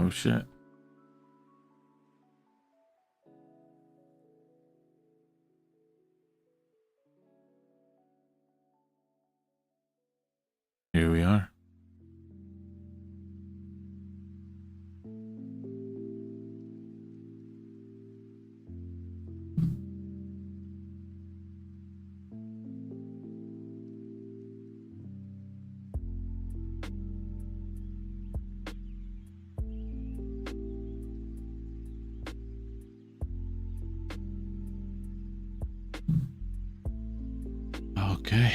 Oh shit. Here we are. Okay.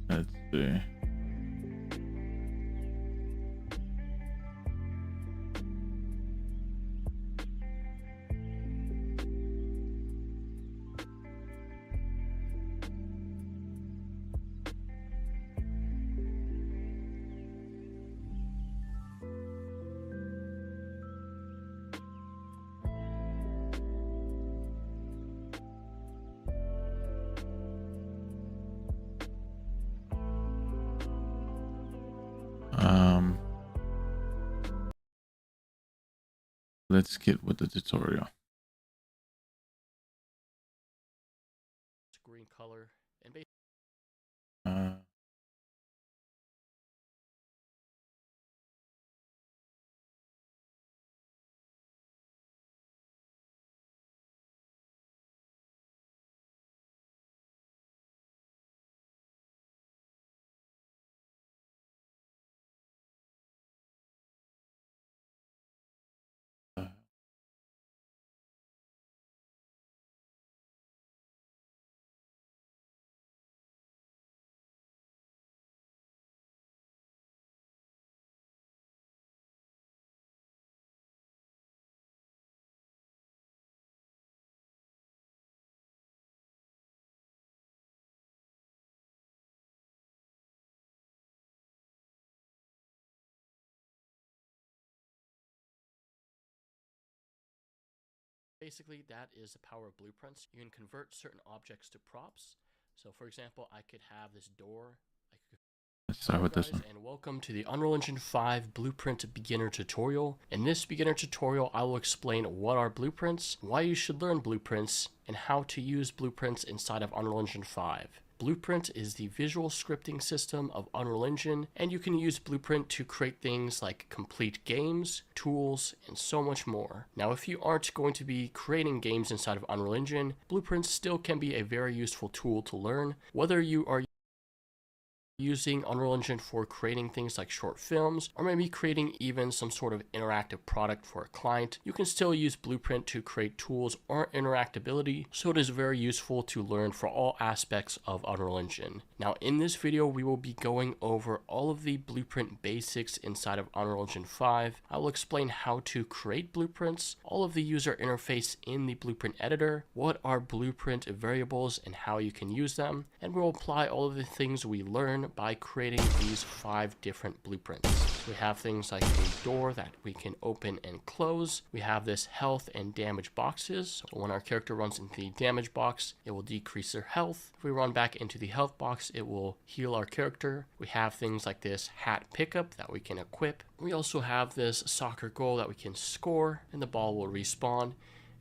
Let's see. Let's get with the tutorial. It's green color and basically that is the power of blueprints. You can convert certain objects to props. So for example, I could have this door. Let's start with this one. And welcome to the Unreal Engine 5 Blueprint Beginner Tutorial. In this beginner tutorial, I will explain what are blueprints, why you should learn blueprints, and how to use blueprints inside of Unreal Engine 5. Blueprint is the visual scripting system of Unreal Engine, and you can use Blueprint to create things like complete games, tools, and so much more. Now, if you aren't going to be creating games inside of Unreal Engine, Blueprint still can be a very useful tool to learn, whether you are using Unreal Engine for creating things like short films, or maybe creating even some sort of interactive product for a client. You can still use Blueprint to create tools or interactability, so it is very useful to learn for all aspects of Unreal Engine. Now in this video, we will be going over all of the Blueprint basics inside of Unreal Engine 5. I will explain how to create blueprints, all of the user interface in the Blueprint editor, what are Blueprint variables and how you can use them, and we'll apply all of the things we learn by creating these 5 different blueprints. We have things like a door that we can open and close. We have this health and damage boxes. So when our character runs into the damage box, it will decrease their health. If we run back into the health box, it will heal our character. We have things like this hat pickup that we can equip. We also have this soccer goal that we can score and the ball will respawn,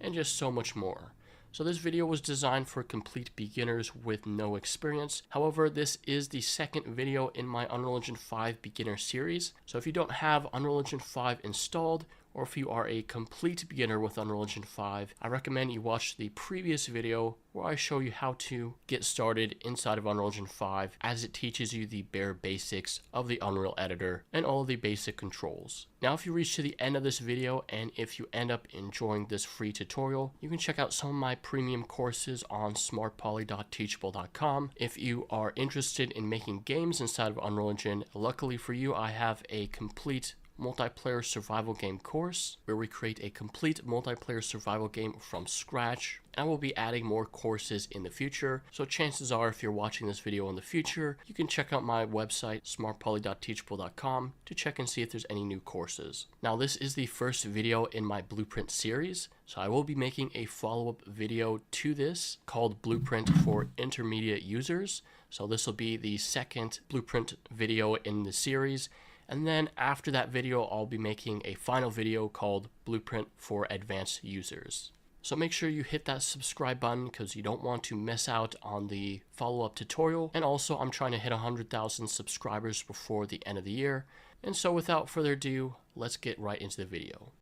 and just so much more. So this video was designed for complete beginners with no experience. However, this is the second video in my Unreal Engine 5 beginner series. So if you don't have Unreal Engine 5 installed, or if you are a complete beginner with Unreal Engine 5, I recommend you watch the previous video where I show you how to get started inside of Unreal Engine 5, as it teaches you the bare basics of the Unreal editor and all the basic controls. Now if you reach to the end of this video and if you end up enjoying this free tutorial, you can check out some of my premium courses on smartpoly.teachable.com. If you are interested in making games inside of Unreal Engine, luckily for you, I have a complete multiplayer survival game course, where we create a complete multiplayer survival game from scratch. And I will be adding more courses in the future, so chances are if you're watching this video in the future, you can check out my website smartpoly.teachable.com to check and see if there's any new courses. Now this is the first video in my Blueprint series, so I will be making a follow-up video to this called Blueprint for Intermediate Users. So this will be the second Blueprint video in the series. And then after that video, I'll be making a final video called Blueprint for Advanced Users. So make sure you hit that subscribe button because you don't want to miss out on the follow-up tutorial. And also, I'm trying to hit 100,000 subscribers before the end of the year. And so without further ado, let's get right into the video.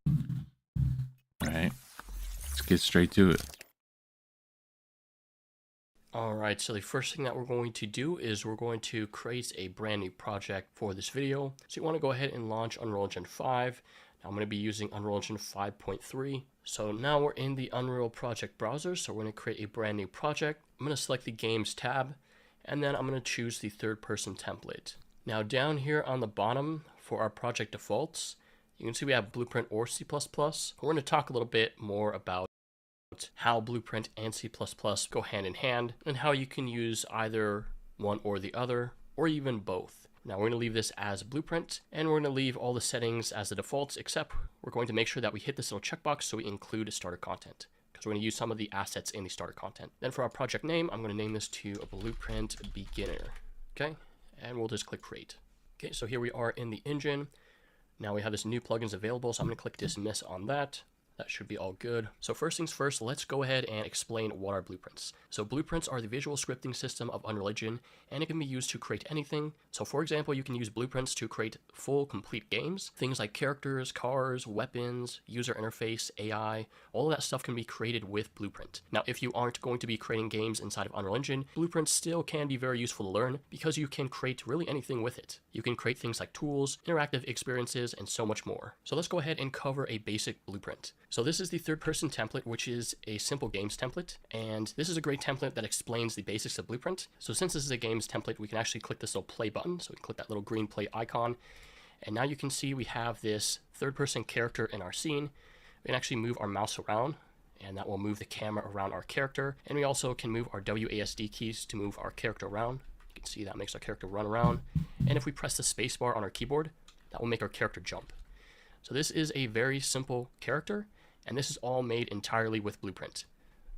All right. Let's get straight to it. Alright, so the first thing that we're going to do is we're going to create a brand new project for this video. So you want to go ahead and launch Unreal Engine 5. Now I'm going to be using Unreal Engine 5.3. So now we're in the Unreal Project browser, so we're going to create a brand new project. I'm going to select the Games tab, and then I'm going to choose the third-person template. Now down here on the bottom for our project defaults, you can see we have Blueprint or C++. We're going to talk a little bit more about how Blueprint and C++ go hand in hand, and how you can use either one or the other, or even both. Now we're going to leave this as Blueprint, and we're going to leave all the settings as the defaults, except we're going to make sure that we hit this little checkbox so we include starter content, because we're going to use some of the assets in the starter content. Then for our project name, I'm going to name this to Blueprint Beginner. Okay, and we'll just click Create. Okay, so here we are in the engine. Now we have this new plugins available, so I'm going to click Dismiss on that. That should be all good. So first things first, let's go ahead and explain what are blueprints. So blueprints are the visual scripting system of Unreal Engine, and it can be used to create anything. So for example, you can use blueprints to create full, complete games. Things like characters, cars, weapons, user interface, AI, all of that stuff can be created with Blueprint. Now, if you aren't going to be creating games inside of Unreal Engine, blueprints still can be very useful to learn because you can create really anything with it. You can create things like tools, interactive experiences, and so much more. So let's go ahead and cover a basic blueprint. So this is the third-person template, which is a simple games template, and this is a great template that explains the basics of Blueprint. So since this is a games template, we can actually click this little play button. So we can click that little green play icon, and now you can see we have this third-person character in our scene. We can actually move our mouse around, and that will move the camera around our character, and we also can move our WASD keys to move our character around. You can see that makes our character run around, and if we press the spacebar on our keyboard, that will make our character jump. So this is a very simple character, and this is all made entirely with Blueprint.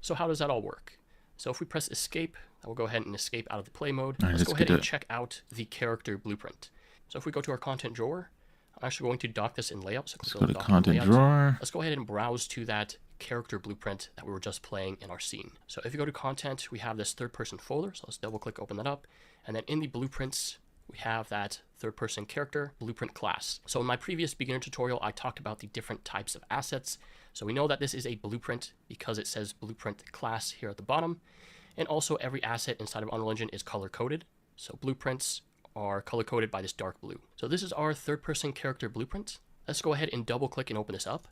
So how does that all work? So if we press escape, that will go ahead and escape out of the play mode. All right, let's go ahead and check out the character blueprint. So if we go to our content drawer, I'm actually going to dock this in layout. So let's go to content drawer. Let's go ahead and browse to that character blueprint that we were just playing in our scene. So if you go to content, we have this third-person folder. So let's double-click, open that up. And then in the blueprints, we have that third-person character blueprint class. So in my previous beginner tutorial, I talked about the different types of assets. So we know that this is a blueprint because it says blueprint class here at the bottom. And also every asset inside of Unreal Engine is color-coded. So blueprints are color-coded by this dark blue. So this is our third-person character blueprint. Let's go ahead and double-click and open this up.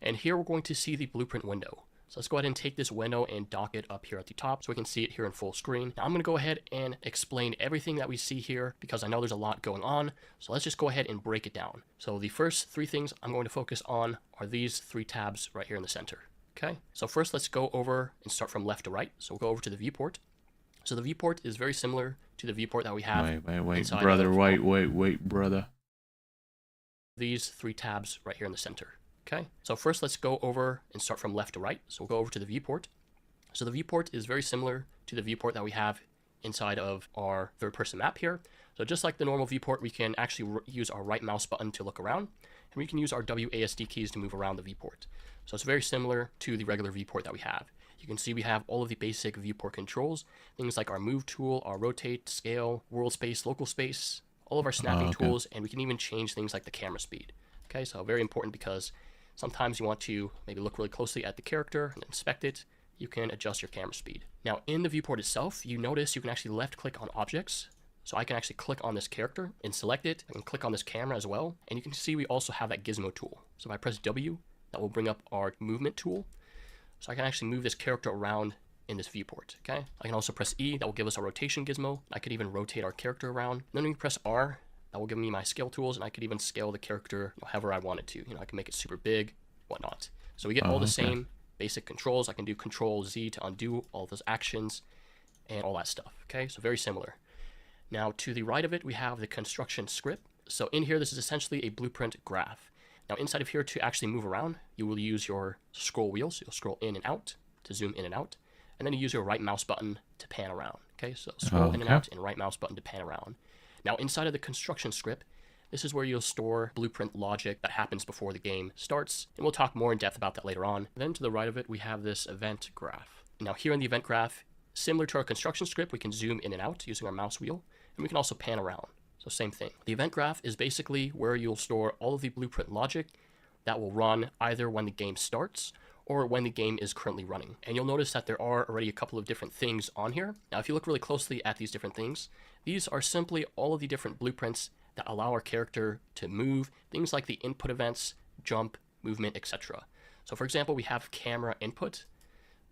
And here we're going to see the blueprint window. So let's go ahead and take this window and dock it up here at the top so we can see it here in full screen. Now I'm going to go ahead and explain everything that we see here because I know there's a lot going on. So let's just go ahead and break it down. So the first three things I'm going to focus on are these three tabs right here in the center. Okay, so first let's go over and start from left to right. So we'll go over to the viewport. So the viewport is very similar to the viewport that we have. Wait, brother, wait, brother. These three tabs right here in the center. Okay, so first let's go over and start from left to right. So we'll go over to the viewport. So the viewport is very similar to the viewport that we have inside of our third-person map here. So just like the normal viewport, we can actually use our right mouse button to look around, and we can use our WASD keys to move around the viewport. So it's very similar to the regular viewport that we have. You can see we have all of the basic viewport controls, things like our move tool, our rotate, scale, world space, local space, all of our snapping tools, and we can even change things like the camera speed. Okay, so very important because sometimes you want to maybe look really closely at the character and inspect it. You can adjust your camera speed. Now in the viewport itself, you notice you can actually left click on objects. So I can actually click on this character and select it. I can click on this camera as well. And you can see we also have that gizmo tool. So if I press W, that will bring up our movement tool. So I can actually move this character around in this viewport, okay? I can also press E, that will give us a rotation gizmo. I could even rotate our character around. And then we can press R, That will give me my scale tools, and I could even scale the character however I wanted to. I can make it super big, whatnot. So we get all the same basic controls. I can do Control Z to undo all those actions and all that stuff. Okay, so very similar. Now to the right of it, we have the construction script. So in here, this is essentially a blueprint graph. Now inside of here, to actually move around, you will use your scroll wheel. So you'll scroll in and out to zoom in and out. And then you use your right mouse button to pan around. Okay, so scroll in and out and right mouse button to pan around. Now inside of the construction script, this is where you'll store blueprint logic that happens before the game starts. And we'll talk more in depth about that later on. Then to the right of it, we have this event graph. Now here in the event graph, similar to our construction script, we can zoom in and out using our mouse wheel. And we can also pan around. So same thing. The event graph is basically where you'll store all of the blueprint logic that will run either when the game starts or when the game is currently running. And you'll notice that there are already a couple of different things on here. Now, if you look really closely at these different things, these are simply all of the different blueprints that allow our character to move, things like the input events, jump, movement, etc. So for example, we have camera input.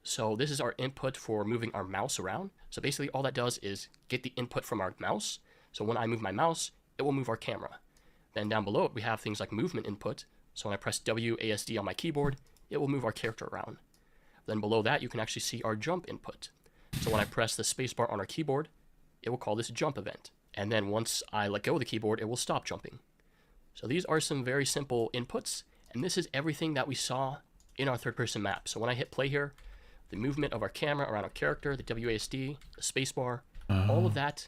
So this is our input for moving our mouse around. So basically all that does is get the input from our mouse. So when I move my mouse, it will move our camera. Then down below it, we have things like movement input. So when I press WASD on my keyboard, it will move our character around. Then below that, you can actually see our jump input. So when I press the spacebar on our keyboard, it will call this a jump event. And then once I let go of the keyboard, it will stop jumping. So these are some very simple inputs. And this is everything that we saw in our third-person map. So when I hit play here, the movement of our camera around our character, the WASD, the spacebar, all of that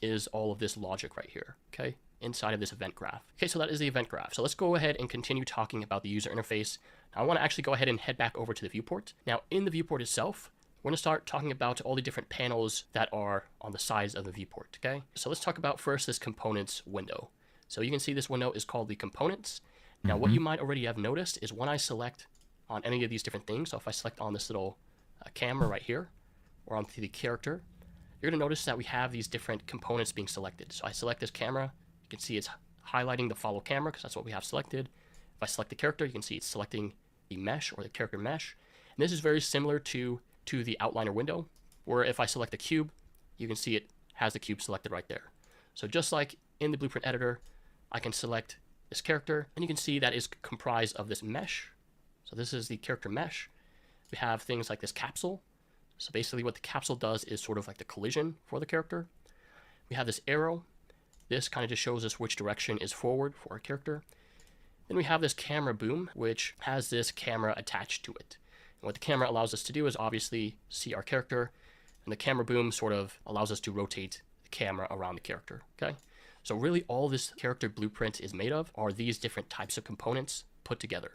is all of this logic right here, okay, inside of this event graph. Okay, so that is the event graph. So let's go ahead and continue talking about the user interface. Now, I want to actually go ahead and head back over to the viewport. Now, in the viewport itself, we're going to start talking about all the different panels that are on the sides of the viewport, okay? So let's talk about first this components window. So you can see this window is called the components. Now, what you might already have noticed is when I select on any of these different things, so if I select on this little camera right here, or onto the character, you're going to notice that we have these different components being selected. So I select this camera, you can see it's highlighting the follow camera because that's what we have selected. If I select the character, you can see it's selecting the mesh or the character mesh. And this is very similar to the outliner window, where if I select a cube, you can see it has the cube selected right there. So just like in the blueprint editor, I can select this character, and you can see that is comprised of this mesh. So this is the character mesh. We have things like this capsule. So basically what the capsule does is sort of like the collision for the character. We have this arrow. This kind of just shows us which direction is forward for our character. Then we have this camera boom, which has this camera attached to it. And what the camera allows us to do is obviously see our character, and the camera boom sort of allows us to rotate the camera around the character, okay? So really all this character blueprint is made of are these different types of components put together.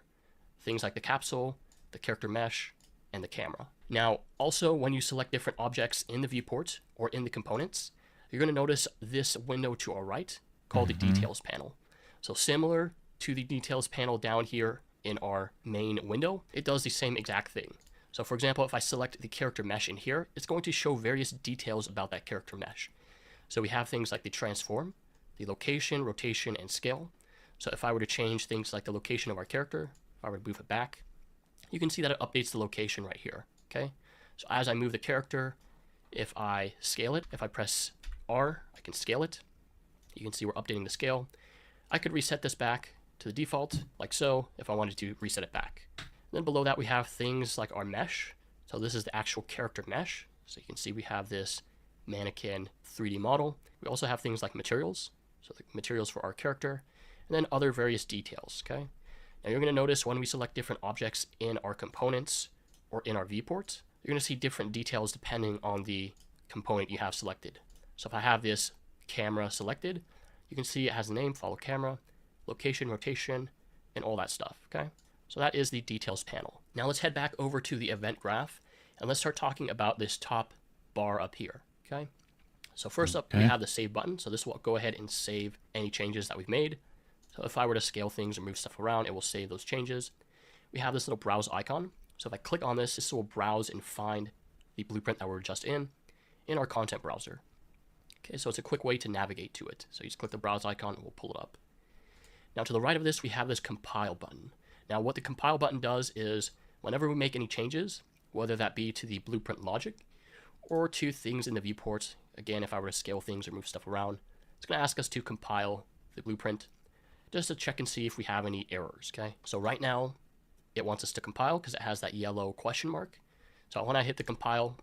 Things like the capsule, the character mesh, and the camera. Now, also when you select different objects in the viewport or in the components, you're going to notice this window to our right called the details panel. So similar to the details panel down here in our main window, it does the same exact thing. So for example, if I select the character mesh in here, it's going to show various details about that character mesh. So we have things like the transform, the location, rotation, and scale. So if I were to change things like the location of our character, if I were to move it back, you can see that it updates the location right here, okay? So as I move the character, if I scale it, if I press R, I can scale it. You can see we're updating the scale. I could reset this back to the default, like so, if I wanted to reset it back. Then below that, we have things like our mesh. So this is the actual character mesh. So you can see we have this mannequin 3D model. We also have things like materials, so the materials for our character, and then other various details, okay? Now you're going to notice when we select different objects in our components or in our viewport, you're going to see different details depending on the component you have selected. So if I have this camera selected, you can see it has a name, follow camera, location, rotation, and all that stuff, okay? So that is the details panel. Now let's head back over to the event graph, and let's start talking about this top bar up here, okay? So first up, we have the save button. So this will go ahead and save any changes that we've made. So if I were to scale things or move stuff around, it will save those changes. We have this little browse icon. So if I click on this, this will browse and find the blueprint that we're just in our content browser. Okay, so it's a quick way to navigate to it. So you just click the browse icon and we'll pull it up. Now to the right of this, we have this compile button. Now what the compile button does is whenever we make any changes, whether that be to the blueprint logic or to things in the viewport, again, if I were to scale things or move stuff around, It's going to ask us to compile the blueprint just to check and see if we have any errors, okay? So right now, it wants us to compile because it has that yellow question mark. So when I hit the compile,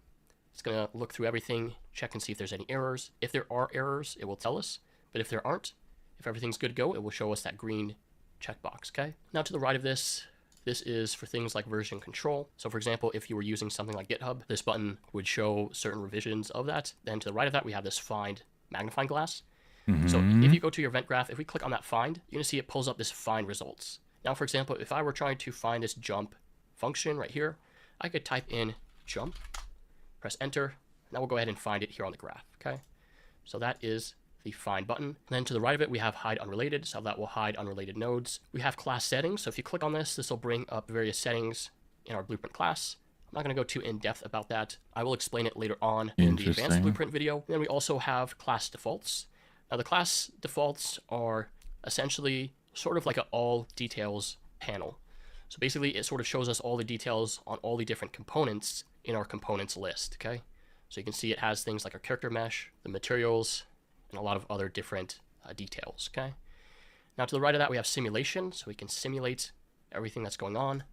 it's going to look through everything, check and see if there's any errors. If there are errors, it will tell us. But if there aren't, if everything's good to go, it will show us that green checkbox, okay? Now to the right of this is for things like version control. So for example, if you were using something like GitHub, this button would show certain revisions of that. Then to the right of that, we have this find magnifying glass. So if you go to your event graph, if we click on that find, you're gonna see it pulls up this find results. Now, for example, if I were trying to find this jump function right here, I could type in jump, press enter, and that will go ahead and find it here on the graph, okay? So that is the find button. And then to the right of it, we have hide unrelated, so that will hide unrelated nodes. We have class settings, so if you click on this, this will bring up various settings in our blueprint class. I'm not going to go too in-depth about that. I will explain it later on in the advanced blueprint video. And then we also have class defaults. Now the class defaults are essentially sort of like an all details panel. So basically it sort of shows us all the details on all the different components in our components list, okay? So you can see it has things like our character mesh, the materials, and a lot of other different details, okay? Now to the right of that, we have simulation, so we can simulate everything that's going on.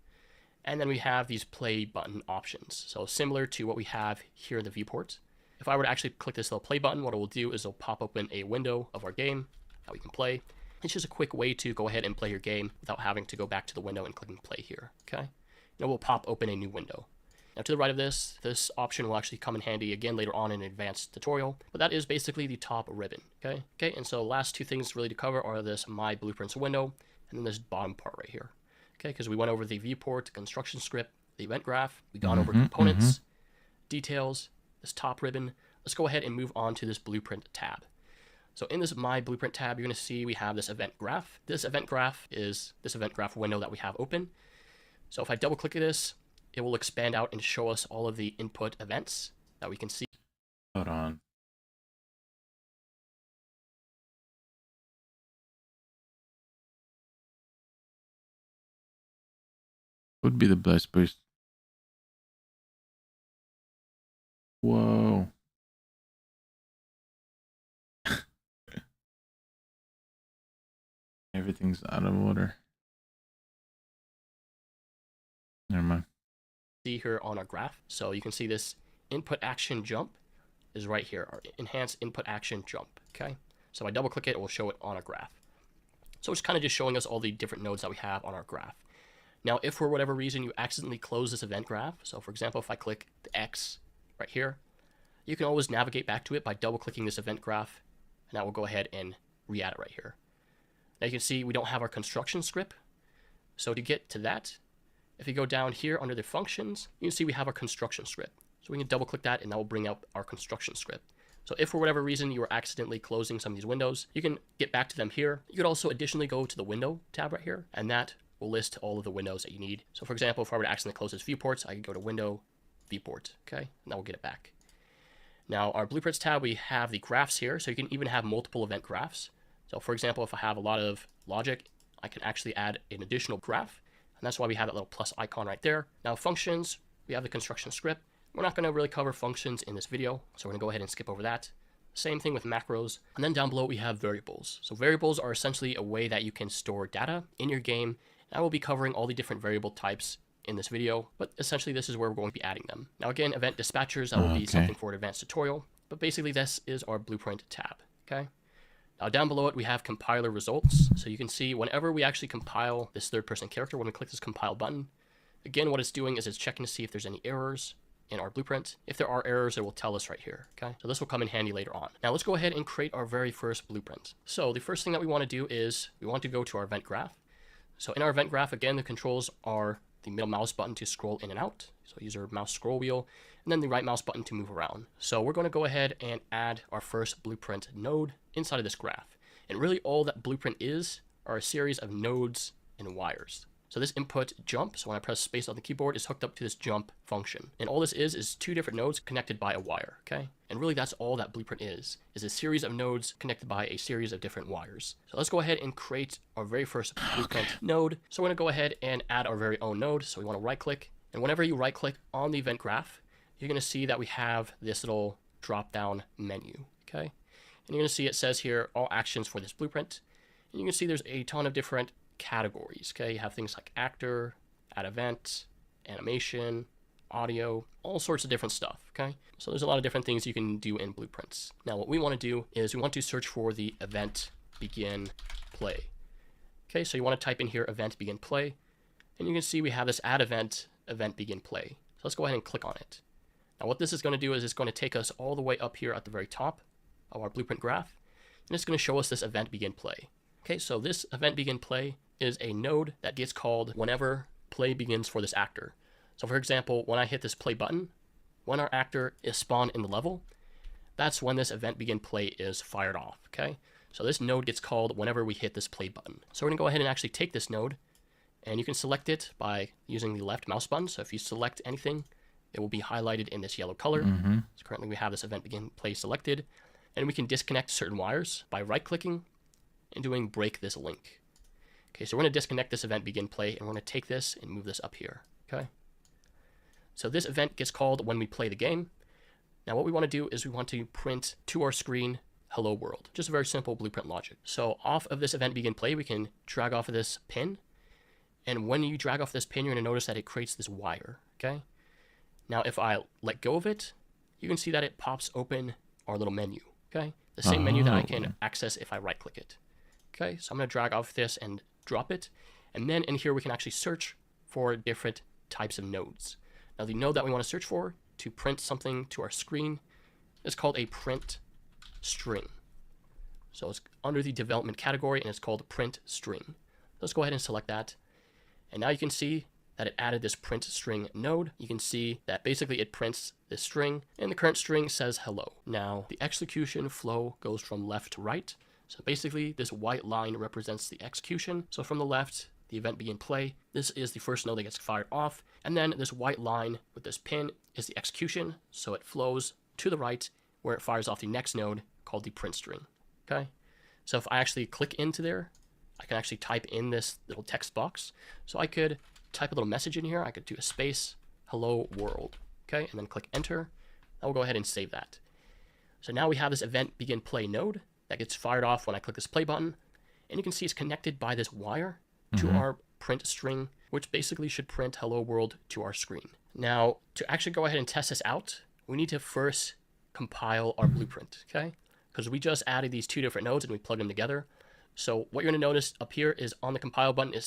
And then we have these play button options. So similar to what we have here in the viewport. If I were to actually click this little play button, what it will do is it'll pop open a window of our game that we can play. It's just a quick way to go ahead and play your game without having to go back to the window and clicking play here, okay? And it will pop open a new window. Now to the right of this option will actually come in handy again later on in an advanced tutorial, but that is basically the top ribbon, okay? Okay, and so last two things really to cover are this My Blueprints window, and then this bottom part right here, okay? Because we went over the viewport, construction script, the event graph, we gone over components, details, this top ribbon. Let's go ahead and move on to this blueprint tab. So in this My Blueprint tab, you're going to see we have this event graph. This event graph is this event graph window that we have open. So if I double click this, it will expand out and show us all of the input events that we can see. Hold on. Would be the best place. Whoa. Everything's out of order. Never mind. See here on our graph. So you can see this input action jump is right here, our enhance input action jump, okay? So if I double click it, it will show it on our graph. So it's kind of just showing us all the different nodes that we have on our graph. Now, if for whatever reason you accidentally close this event graph, so for example, if I click the X right here, you can always navigate back to it by double clicking this event graph, and that will go ahead and re-add it right here. Now you can see we don't have our construction script. So to get to that, if you go down here under the functions, you can see we have our construction script. So we can double click that and that will bring up our construction script. So if for whatever reason you are accidentally closing some of these windows, you can get back to them here. You could also additionally go to the window tab right here, and that will list all of the windows that you need. So for example, if I were to accidentally close this viewports, I could go to window, viewport, okay? And that will get it back. Now our blueprints tab, we have the graphs here, so you can even have multiple event graphs. So for example, if I have a lot of logic, I can actually add an additional graph, and that's why we have that little plus icon right there. Now functions, we have the construction script. We're not going to really cover functions in this video, so we're going to go ahead and skip over that. Same thing with macros. And then down below we have variables. So variables are essentially a way that you can store data in your game. And I will be covering all the different variable types in this video, but essentially this is where we're going to be adding them. Now again, event dispatchers, that will be something for an advanced tutorial, but basically this is our blueprint tab, okay? Now down below it, we have compiler results. So you can see whenever we actually compile this third-person character, when we click this compile button, again, what it's doing is it's checking to see if there's any errors in our blueprint. If there are errors, it will tell us right here, okay? So this will come in handy later on. Now let's go ahead and create our very first blueprint. So the first thing that we want to do is we want to go to our event graph. So in our event graph, again, the controls are the middle mouse button to scroll in and out. So use our mouse scroll wheel, and then the right mouse button to move around. So we're going to go ahead and add our first blueprint node inside of this graph. And really all that blueprint is are a series of nodes and wires. So this input jump, so when I press space on the keyboard, is hooked up to this jump function. And all this is two different nodes connected by a wire, okay? And really that's all that blueprint is a series of nodes connected by a series of different wires. So let's go ahead and create our very first blueprint node. So we're gonna go ahead and add our very own node. So we wanna right click, and whenever you right click on the event graph, you're gonna see that we have this little drop down menu, okay? And you're going to see it says here, all actions for this blueprint. And you can see there's a ton of different categories, okay? You have things like actor, add event, animation, audio, all sorts of different stuff, okay? So there's a lot of different things you can do in blueprints. Now what we want to do is we want to search for the event begin play. Okay, so you want to type in here event begin play, and you can see we have this add event, event begin play. So let's go ahead and click on it. Now what this is going to do is it's going to take us all the way up here at the very top of our blueprint graph, and it's going to show us this event begin play. Okay, so this event begin play is a node that gets called whenever play begins for this actor. So for example, when I hit this play button, when our actor is spawned in the level, that's when this event begin play is fired off, okay? So this node gets called whenever we hit this play button. So we're gonna go ahead and actually take this node, and you can select it by using the left mouse button. So if you select anything, it will be highlighted in this yellow color. So currently we have this event begin play selected, and we can disconnect certain wires by right-clicking and doing break this link. Okay, so we're gonna disconnect this event begin play, and we're gonna take this and move this up here, okay? So this event gets called when we play the game. Now what we want to do is we want to print to our screen hello world. Just a very simple blueprint logic. So off of this event begin play, we can drag off of this pin. And when you drag off this pin, you're going to notice that it creates this wire, okay? Now if I let go of it, you can see that it pops open our little menu, okay? The same menu that I can access if I right click it. Okay, so I'm going to drag off this and drop it. And then in here we can actually search for different types of nodes. Now the node that we want to search for to print something to our screen is called a print string. So it's under the development category and it's called print string. Let's go ahead and select that. And now you can see that it added this print string node. You can see that basically it prints this string and the current string says hello. Now the execution flow goes from left to right. So basically this white line represents the execution. So from the left, the event begin play. This is the first node that gets fired off. And then this white line with this pin is the execution. So it flows to the right where it fires off the next node called the print string. Okay. So if I actually click into there, I can actually type in this little text box. So I could type a little message in here. I could do a space, hello world. Okay. And then click enter. I will go ahead and save that. So now we have this event begin play node that gets fired off when I click this play button. And you can see it's connected by this wire to our print string, which basically should print hello world to our screen. Now, to actually go ahead and test this out, we need to first compile our blueprint, okay? Because we just added these two different nodes and we plugged them together. So what you're gonna notice up here is on the compile button, it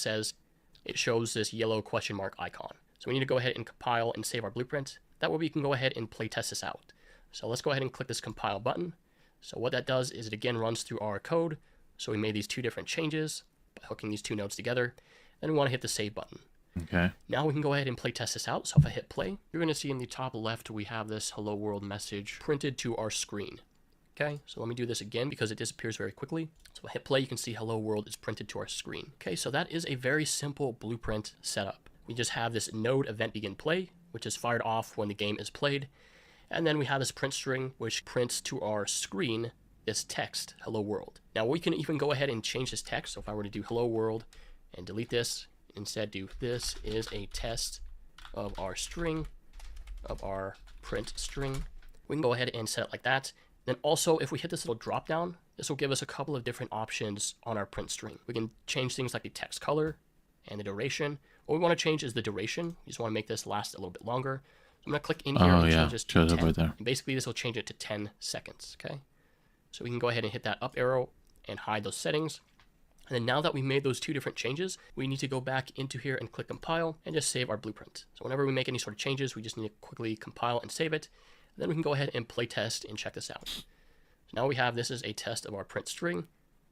shows this yellow question mark icon. So we need to go ahead and compile and save our blueprint. That way we can go ahead and play test this out. So let's go ahead and click this compile button. So what that does is it again runs through our code. So we made these two different changes by hooking these two nodes together. Then we want to hit the save button. Okay. Now we can go ahead and play test this out. So if I hit play, you're going to see in the top left, we have this hello world message printed to our screen. Okay, so let me do this again because it disappears very quickly. So if I hit play, you can see hello world is printed to our screen. Okay, so that is a very simple blueprint setup. We just have this node event begin play, which is fired off when the game is played. And then we have this print string, which prints to our screen this text, hello world. Now we can even go ahead and change this text. So if I were to do hello world and delete this, instead do this is a test of our string, of our print string. We can go ahead and set it like that. Then also, if we hit this little drop down, this will give us a couple of different options on our print string. We can change things like the text color and the duration. What we want to change is the duration. We just want to make this last a little bit longer. So I'm going to click in here and change this to 10. Right there. And basically this will change it to 10 seconds, okay? So we can go ahead and hit that up arrow and hide those settings. And then now that we made those two different changes, we need to go back into here and click compile and just save our blueprint. So whenever we make any sort of changes, we just need to quickly compile and save it. And then we can go ahead and play test and check this out. So now we have this is a test of our print string,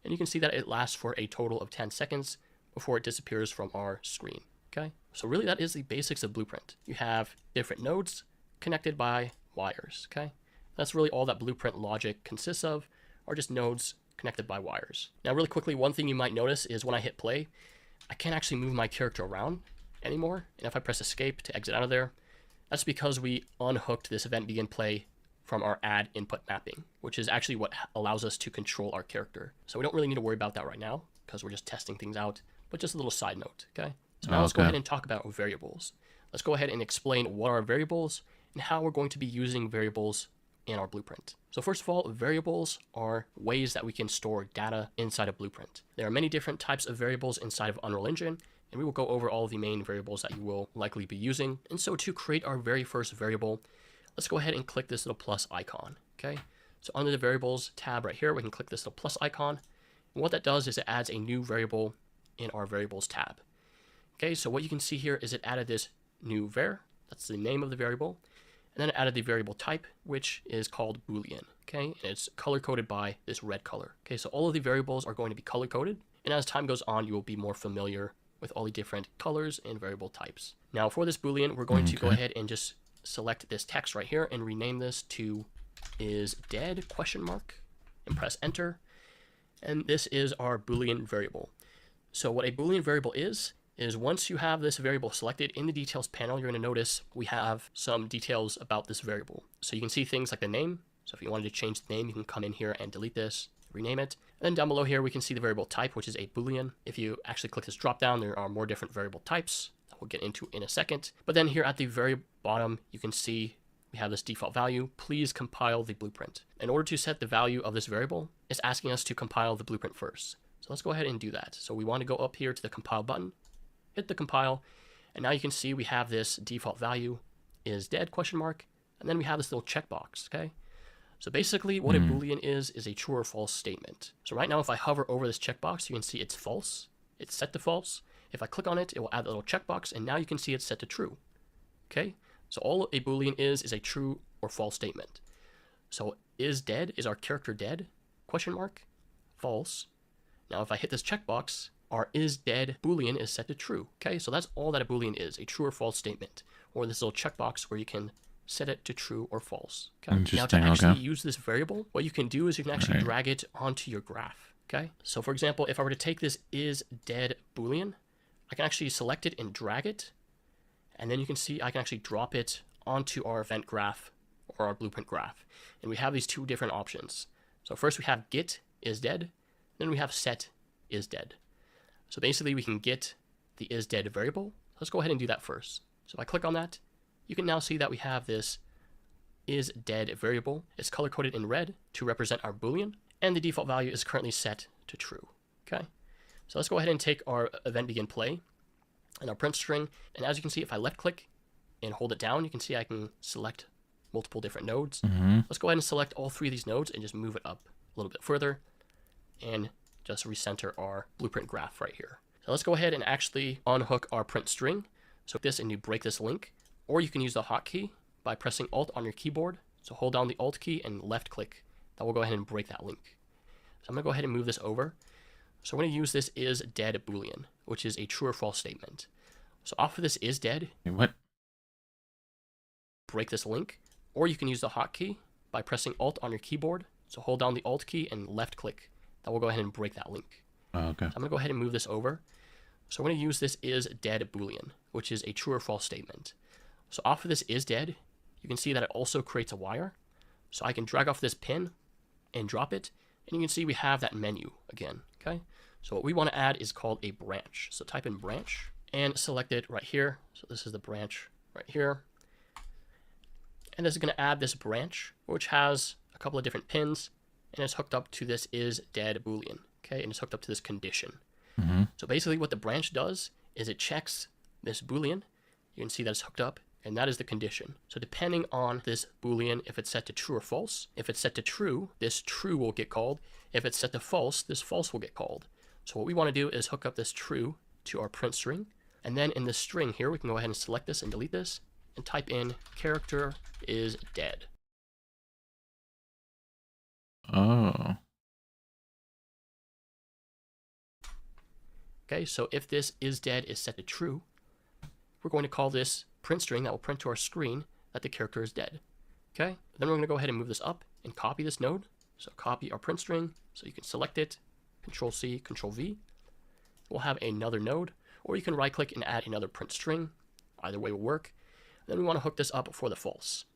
and you can see that it lasts for a total of 10 seconds before it disappears from our screen. Okay, so really that is the basics of Blueprint. You have different nodes connected by wires. Okay, that's really all that Blueprint logic consists of, are just nodes connected by wires. Now really quickly, one thing you might notice is when I hit play, I can't actually move my character around anymore. And if I press escape to exit out of there, that's because we unhooked this event begin play from our add input mapping, which is actually what allows us to control our character. So we don't really need to worry about that right now because we're just testing things out, but just a little side note, okay? So now let's go ahead and talk about variables. Let's go ahead and explain what are variables and how we're going to be using variables in our blueprint. So first of all, variables are ways that we can store data inside a blueprint. There are many different types of variables inside of Unreal Engine, and we will go over all of the main variables that you will likely be using. And so to create our very first variable, let's go ahead and click this little plus icon, okay? So under the variables tab right here, we can click this little plus icon. And what that does is it adds a new variable in our variables tab. Okay, so what you can see here is it added this new var, that's the name of the variable, and then it added the variable type, which is called Boolean, okay? And it's color-coded by this red color. Okay, so all of the variables are going to be color-coded, and as time goes on, you will be more familiar with all the different colors and variable types. Now for this Boolean, we're going to go ahead and just select this text right here and rename this to is dead ? And press enter. And this is our Boolean variable. So what a Boolean variable is once you have this variable selected in the details panel, you're going to notice we have some details about this variable. So you can see things like the name. So if you wanted to change the name, you can come in here and delete this, rename it. And then down below here, we can see the variable type, which is a Boolean. If you actually click this drop down, there are more different variable types that we'll get into in a second. But then here at the very bottom, you can see we have this default value. Please compile the blueprint. In order to set the value of this variable, it's asking us to compile the blueprint first. So let's go ahead and do that. So we want to go up here to the compile button, hit the compile, and now you can see we have this default value is dead ? And then we have this little checkbox, okay? So basically what a Boolean is a true or false statement. So right now if I hover over this checkbox, you can see it's false. It's set to false. If I click on it, it will add a little checkbox, and now you can see it's set to true, okay? So all a Boolean is a true or false statement. So is dead, is our character dead? ? False. Now if I hit this checkbox, our is dead Boolean is set to true. Okay, so that's all that a Boolean is, a true or false statement, or this little checkbox where you can set it to true or false. Okay. Now to actually use this variable, what you can do is you can actually drag it onto your graph. Okay, so for example, if I were to take this is dead Boolean, I can actually select it and drag it. And then you can see I can actually drop it onto our event graph or our blueprint graph. And we have these two different options. So first we have get is dead, then we have set is dead. So basically we can get the is dead variable. Let's go ahead and do that first. So if I click on that, you can now see that we have this is dead variable. It's color coded in red to represent our Boolean, and the default value is currently set to true. Okay, so let's go ahead and take our event begin play and our print string, and as you can see, if I left click and hold it down, you can see I can select multiple different nodes. Let's go ahead and select all three of these nodes and just move it up a little bit further and just recenter our blueprint graph right here. So let's go ahead and actually unhook our print string. So this, and you break this link, or you can use the hotkey by pressing Alt on your keyboard. So hold down the Alt key and left click. That will go ahead and break that link. So I'm gonna go ahead and move this over. So we're gonna use this is dead Boolean, which is a true or false statement. So off of this is dead, What? break this link, or you can use the hotkey by pressing Alt on your keyboard. So hold down the Alt key and left click. That will go ahead and break that link. Oh, okay. So I'm gonna go ahead and move this over. So we're gonna use this is dead Boolean, which is a true or false statement. So off of this is dead, you can see that it also creates a wire. So I can drag off this pin and drop it, and you can see we have that menu again, okay? So what we wanna add is called a branch. So type in branch and select it right here. So this is the branch right here. And this is gonna add this branch, which has a couple of different pins, and it's hooked up to this is dead Boolean, okay? And it's hooked up to this condition. So basically what the branch does is it checks this Boolean. You can see that it's hooked up, and that is the condition. So depending on this Boolean, if it's set to true or false, if it's set to true, this true will get called. If it's set to false, this false will get called. So what we want to do is hook up this true to our print string. And then in this string here, we can go ahead and select this and delete this and type in character is dead. Oh. Okay, so if this is dead is set to true, we're going to call this print string that will print to our screen that the character is dead. Okay, then we're going to go ahead and move this up and copy this node. So copy our print string, so you can select it, Control C, Control V. We'll have another node, or you can right click and add another print string. Either way will work. Then we want to hook this up for the false.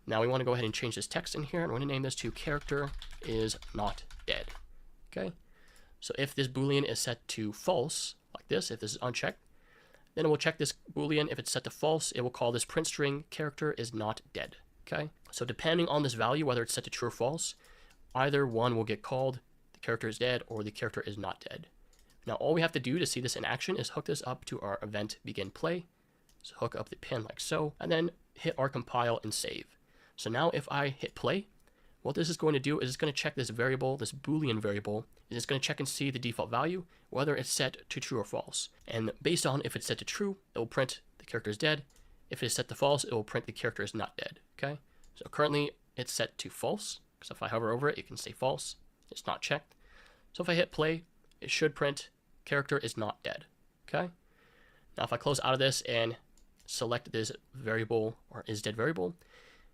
Now we want to go ahead and change this text in here, and we're going to name this to character is not dead. Okay, so if this Boolean is set to false, like this, if this is unchecked, then it will check this Boolean. If it's set to false, it will call this print string character is not dead. Okay, so depending on this value, whether it's set to true or false, either one will get called, the character is dead, or the character is not dead. Now all we have to do to see this in action is hook this up to our event begin play. So hook up the pin like so, and then hit our compile and save. So now if I hit play, what this is going to do is it's going to check this variable, this Boolean variable, and it's going to check and see the default value, whether it's set to true or false. And based on if it's set to true, it will print the character is dead. If it is set to false, it will print the character is not dead. Okay, so currently it's set to false, because if I hover over it, it can say false. It's not checked. So if I hit play, it should print character is not dead. Okay, now if I close out of this and select this variable or is dead variable,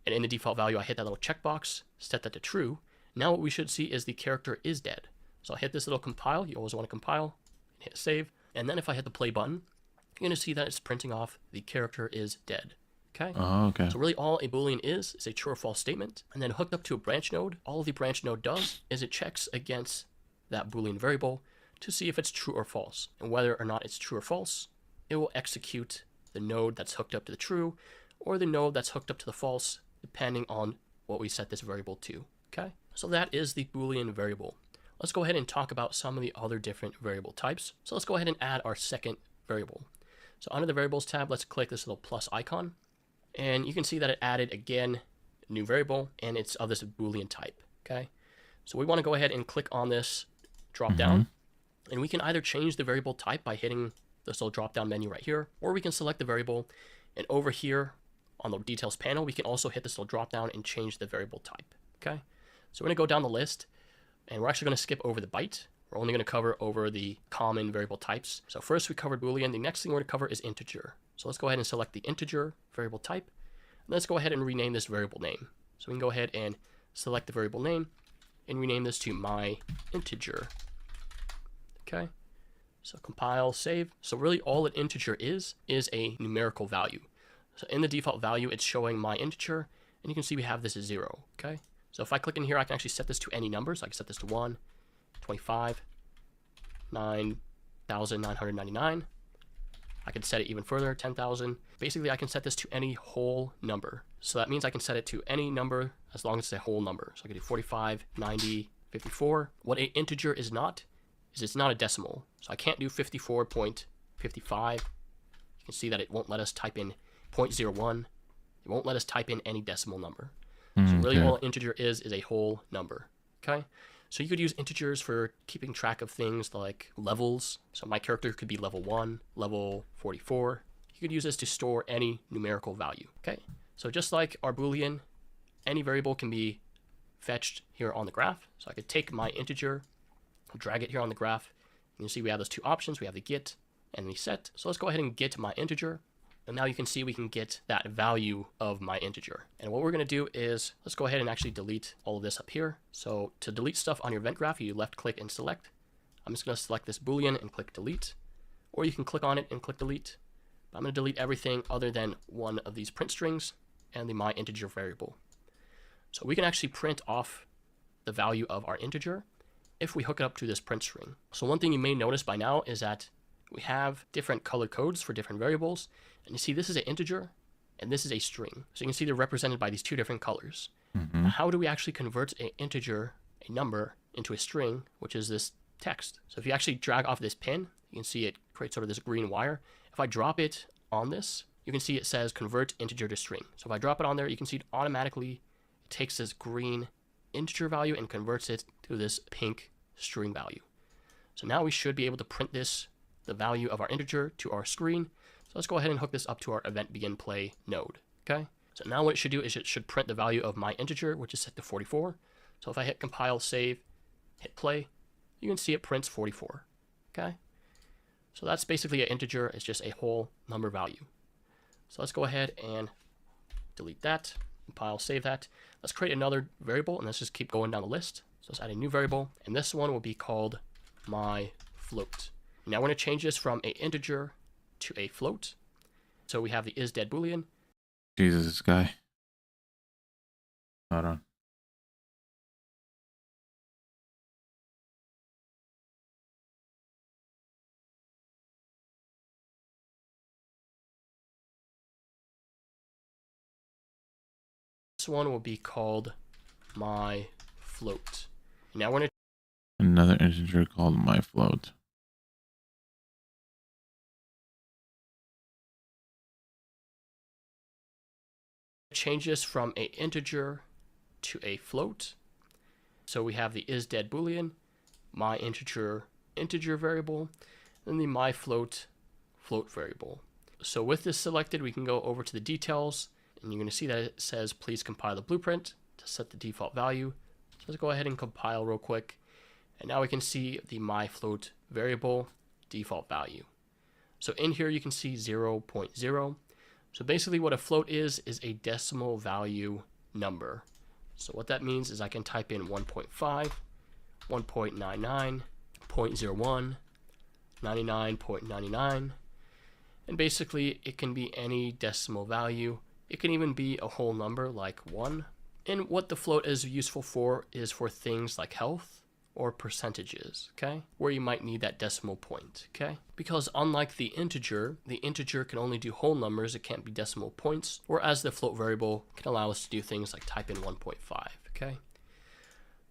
and in the default value I hit that little checkbox, set that to true, now what we should see is the character is dead. So I'll hit this little compile. You always want to compile and hit save, and then if I hit the play button, you're going to see that it's printing off the character is dead. Okay. Oh, okay. So really all a Boolean is a true or false statement, and then hooked up to a branch node, all the branch node does is it checks against that Boolean variable to see if it's true or false, and whether or not it's true or false, it will execute the node that's hooked up to the true or the node that's hooked up to the false, depending on what we set this variable to. Okay, so that is the Boolean variable. Let's go ahead and talk about some of the other different variable types. So let's go ahead and add our second variable. So under the variables tab, let's click this little plus icon, and you can see that it added again a new variable, and it's of this Boolean type. Okay, so we want to go ahead and click on this drop down, and we can either change the variable type by hitting this little drop down menu right here, or we can select the variable, and over here on the details panel, we can also hit this little drop down and change the variable type. Okay, so we're going to go down the list, and we're actually going to skip over the byte. We're only going to cover over the common variable types. So first we covered Boolean. The next thing we're going to cover is integer. So let's go ahead and select the integer variable type. And let's go ahead and rename this variable name. So we can go ahead and select the variable name and rename this to my integer. Okay, so compile, save. So really all an integer is a numerical value. So in the default value, it's showing my integer, and you can see we have this as 0. Okay, so if I click in here, I can actually set this to any number. So I can set this to 1, 25, 9,999. I can set it even further, 10,000. Basically, I can set this to any whole number. So that means I can set it to any number as long as it's a whole number. So I can do 45, 90, 54. What an integer is not, is it's not a decimal. So I can't do 54.55. You can see that it won't let us type in 0.01. It won't let us type in any decimal number. So really all an integer is a whole number. Okay, so you could use integers for keeping track of things like levels. So my character could be level 1, level 44. You could use this to store any numerical value. Okay, so just like our Boolean, any variable can be fetched here on the graph. So I could take my integer, drag it here on the graph. You can see we have those two options. We have the get and the set. So let's go ahead and get my integer. And now you can see we can get that value of my integer. And what we're going to do is, let's go ahead and actually delete all of this up here. So to delete stuff on your event graph, you left click and select. I'm just going to select this Boolean and click delete. Or you can click on it and click delete. But I'm going to delete everything other than one of these print strings and the my integer variable. So we can actually print off the value of our integer if we hook it up to this print string. So one thing you may notice by now is that we have different color codes for different variables. And you see this is an integer and this is a string. So you can see they're represented by these two different colors. Now, how do we actually convert an integer, a number, into a string, which is this text? So if you actually drag off this pin, you can see it creates sort of this green wire. If I drop it on this, you can see it says convert integer to string. So if I drop it on there, you can see it automatically takes this green integer value and converts it to this pink string value. So now we should be able to print this, the value of our integer, to our screen. So let's go ahead and hook this up to our event begin play node. Okay, so now what it should do is it should print the value of my integer, which is set to 44. So if I hit compile, save, hit play, you can see it prints 44. Okay, so that's basically an integer. It's just a whole number value. So let's go ahead and delete that, compile, save that. Let's create another variable, and let's just keep going down the list. So let's add a new variable, and this one will be called my float. Now we're going to change this from an integer to a float. So we have the is dead Boolean. Jesus, this guy. Hold on. This one will be called my float. Now we're going to Another integer called my float. change this from an integer to a float. So we have the isDead boolean, my integer variable, and the my float variable. So with this selected, we can go over to the details, and you're going to see that it says please compile the blueprint to set the default value. So let's go ahead and compile real quick. And now we can see the my float variable default value. So in here you can see 0.0. So basically what a float is a decimal value number. So what that means is I can type in 1.5, 1.99, 0.01, 99.99, and basically it can be any decimal value. It can even be a whole number like 1. And what the float is useful for is for things like health or percentages, okay, where you might need that decimal point, okay? Because unlike the integer can only do whole numbers, it can't be decimal points, whereas the float variable can allow us to do things like type in 1.5, okay?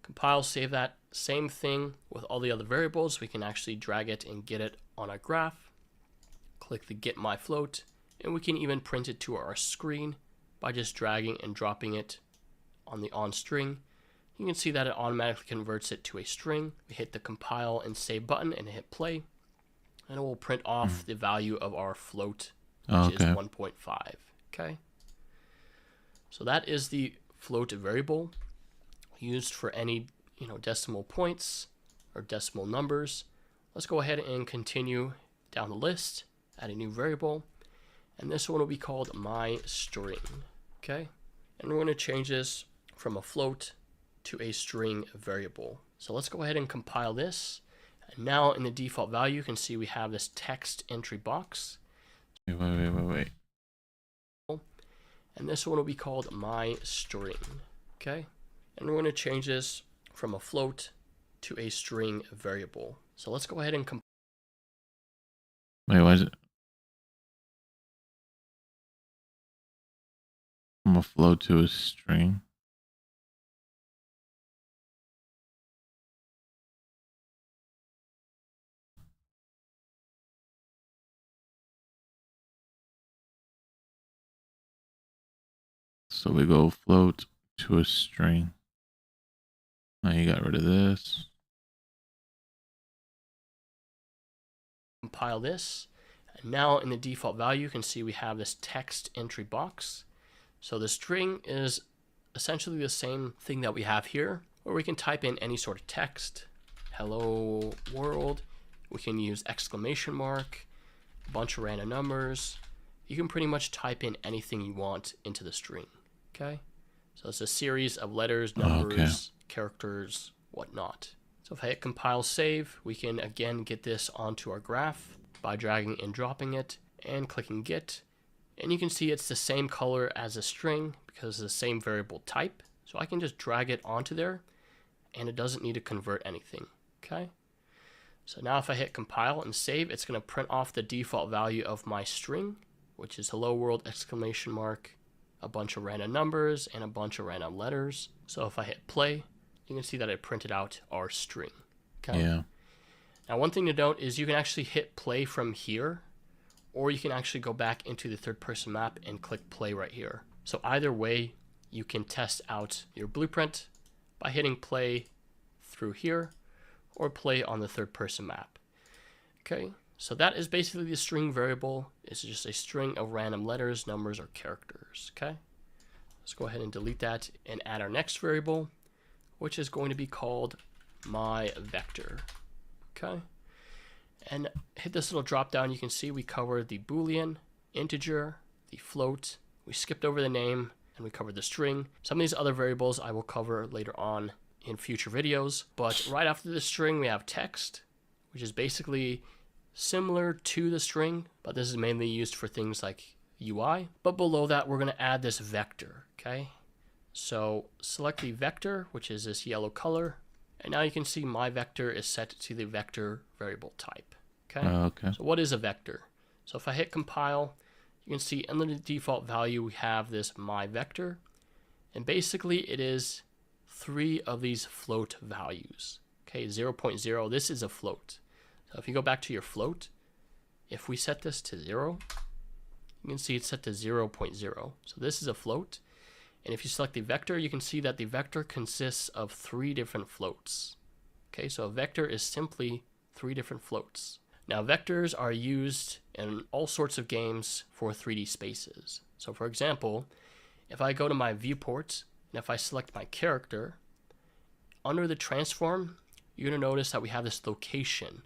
Compile, save that. Same thing with all the other variables. We can actually drag it and get it on our graph. Click the get my float, and we can even print it to our screen by just dragging and dropping it on the on string. You can see that it automatically converts it to a string. We hit the compile and save button and hit play, and it will print off the value of our float, which is 1.5. Okay. So that is the float variable used for any decimal points or decimal numbers. Let's go ahead and continue down the list, add a new variable, and this one will be called my string. Okay. And we're going to change this from a float to a string variable. So let's go ahead and compile this. And now in the default value, you can see we have this text entry box. Wait. And this one will be called my string. Okay. And we're going to change this from a float to a string variable. So let's go ahead and compile. Wait, why is it from a float to a string? So we go float to a string. Now you got rid of this. Compile this. And now in the default value, you can see we have this text entry box. So the string is essentially the same thing that we have here, where we can type in any sort of text. Hello world. We can use exclamation mark, a bunch of random numbers. You can pretty much type in anything you want into the string. Okay, so it's a series of letters, numbers, characters, whatnot. So if I hit compile save, we can again get this onto our graph by dragging and dropping it and clicking get. And you can see it's the same color as a string because it's the same variable type. So I can just drag it onto there and it doesn't need to convert anything. Okay, so now if I hit compile and save, it's going to print off the default value of my string, which is hello world exclamation mark, a bunch of random numbers, and a bunch of random letters. So if I hit play, you can see that it printed out our string. Okay. Yeah. Now one thing to note is you can actually hit play from here, or you can actually go back into the third person map and click play right here. So either way, you can test out your blueprint by hitting play through here or play on the third person map. Okay. So that is basically the string variable. It's just a string of random letters, numbers, or characters. Okay. Let's go ahead and delete that and add our next variable, which is going to be called my vector. Okay. And hit this little drop down. You can see we covered the Boolean, integer, the float. We skipped over the name and we covered the string. Some of these other variables I will cover later on in future videos. But right after the string, we have text, which is basically similar to the string, but this is mainly used for things like UI. But below that, we're going to add this vector. Okay. So select the vector, which is this yellow color. And now you can see my vector is set to the vector variable type. Okay. So what is a vector? So if I hit compile, you can see under the default value, we have this my vector. And basically it is 3 of these float values. Okay, 0.0, this is a float. So if you go back to your float, if we set this to 0, you can see it's set to 0.0. So this is a float. And if you select the vector, you can see that the vector consists of 3 different floats. Okay, so a vector is simply 3 different floats. Now vectors are used in all sorts of games for 3D spaces. So for example, if I go to my viewport and if I select my character, under the transform, you're going to notice that we have this location.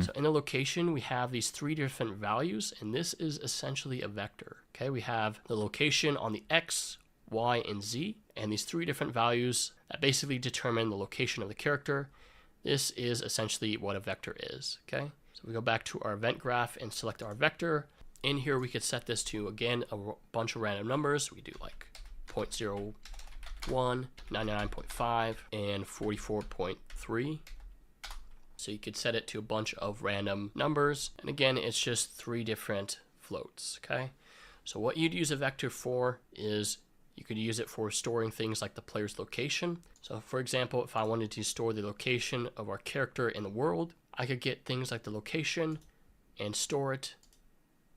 So in the location, we have these 3 different values, and this is essentially a vector. Okay, we have the location on the X, Y, and Z, and these 3 different values that basically determine the location of the character. This is essentially what a vector is. Okay, so we go back to our event graph and select our vector. In here, we could set this to, again, a bunch of random numbers. We do like 0.01, 99.5, and 44.3. So you could set it to a bunch of random numbers. And again, it's just 3 different floats, okay? So what you'd use a vector for is you could use it for storing things like the player's location. So for example, if I wanted to store the location of our character in the world, I could get things like the location and store it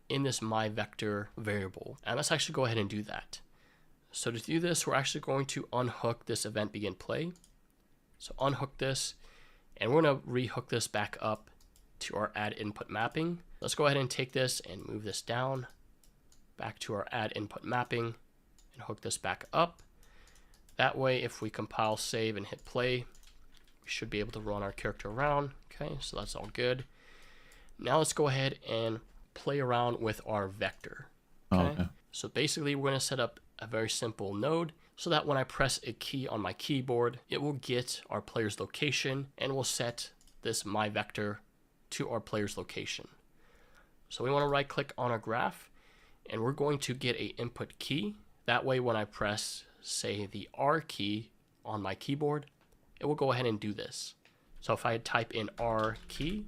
in this myVector variable. And let's actually go ahead and do that. So to do this, we're actually going to unhook this event begin play. So unhook this. And we're going to rehook this back up to our add input mapping. Let's go ahead and take this and move this down back to our add input mapping and hook this back up. That way, if we compile, save, and hit play, we should be able to run our character around. Okay, so that's all good. Now let's go ahead and play around with our vector. Okay. So basically, we're going to set up a very simple node so that when I press a key on my keyboard, it will get our player's location and will set this myVector to our player's location. So we want to right click on our graph and we're going to get an input key. That way when I press, say, the R key on my keyboard, it will go ahead and do this. So if I type in R key,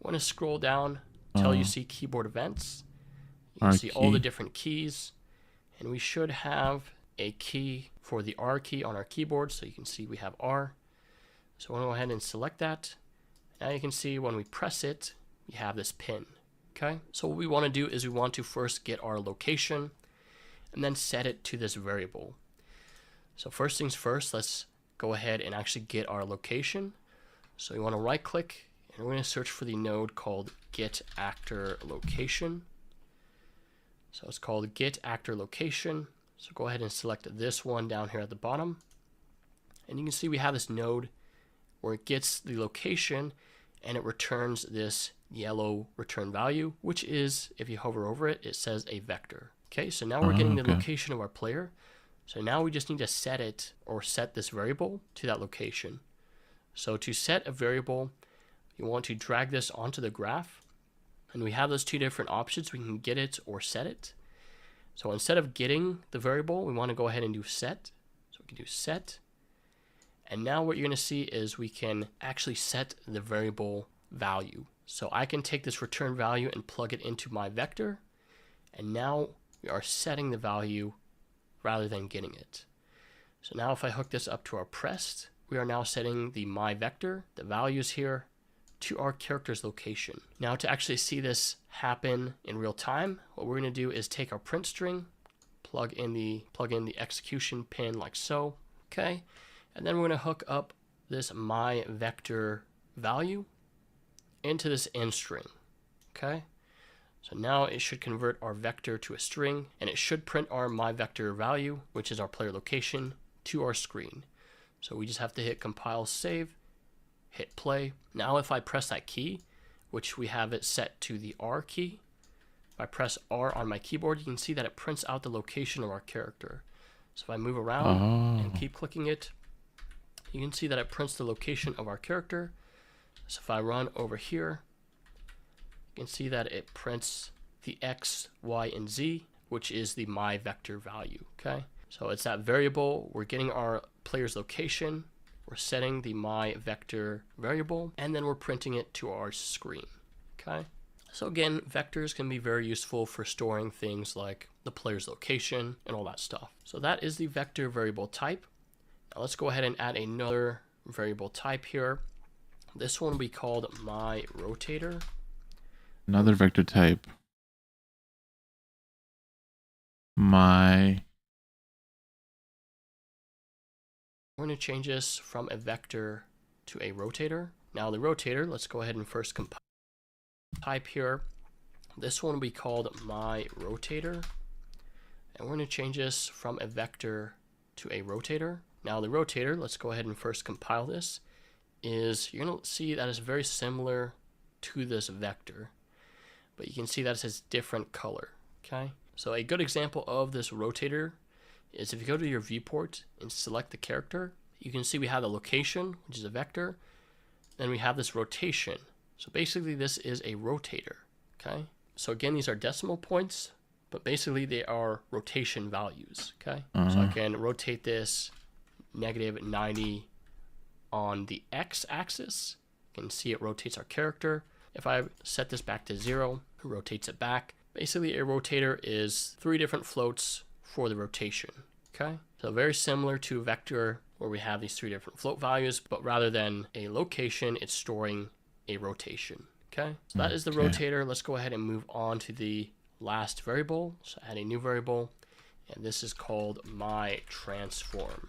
I want to scroll down until you see keyboard events. You can see all the different keys, and we should have a key for the R key on our keyboard. So you can see we have R. So we'll go ahead and select that. Now you can see when we press it, we have this pin. Okay, so what we want to do is we want to first get our location and then set it to this variable. So first things first, let's go ahead and actually get our location. So you want to right click and we're going to search for the node called getActorLocation. So it's called getActorLocation. So go ahead and select this one down here at the bottom. And you can see we have this node where it gets the location and it returns this yellow return value, which is, if you hover over it, it says a vector. Okay, so now we're getting the location of our player. So now we just need to set it or set this variable to that location. So to set a variable, you want to drag this onto the graph. And we have those 2 different options. We can get it or set it. So instead of getting the variable, we want to go ahead and do set. So we can do set. And now what you're going to see is we can actually set the variable value. So I can take this return value and plug it into my vector. And now we are setting the value rather than getting it. So now if I hook this up to our pressed, we are now setting the myVector, the values here, to our character's location. Now to actually see this happen in real time, what we're going to do is take our print string, plug in the execution pin like so, okay, and then we're going to hook up this myVector value into this end string, okay. So now it should convert our vector to a string, and it should print our myVector value, which is our player location, to our screen. So we just have to hit compile, save, hit play. Now if I press that key, which we have it set to the R key, if I press R on my keyboard, you can see that it prints out the location of our character. So if I move around and keep clicking it, you can see that it prints the location of our character. So if I run over here, you can see that it prints the X, Y, and Z, which is the myVector value, okay? So it's that variable, we're getting our player's location, we're setting the myVector variable, and then we're printing it to our screen, okay? So again, vectors can be very useful for storing things like the player's location and all that stuff. So that is the vector variable type. Now let's go ahead and add another variable type here. This one will be called myRotator. Another vector type. We're going to change this from a vector to a rotator. Now the rotator, let's go ahead and first compile type here. This one will be called myRotator. And we're going to change this from a vector to a rotator. Now the rotator, let's go ahead and first compile this, you're going to see that it's very similar to this vector, but you can see that it has different color. Okay, so a good example of this rotator is if you go to your viewport and select the character, you can see we have the location, which is a vector, then we have this rotation. So basically this is a rotator. Okay, so again, these are decimal points, but basically they are rotation values. Okay, so I can rotate this -90 on the x-axis. You can see it rotates our character. If I set this back to 0, it rotates it back. Basically, a rotator is 3 different floats for the rotation. Okay, so very similar to a vector where we have these 3 different float values, but rather than a location, it's storing a rotation. Okay, so that is the rotator. Let's go ahead and move on to the last variable. So add a new variable, and this is called myTransform.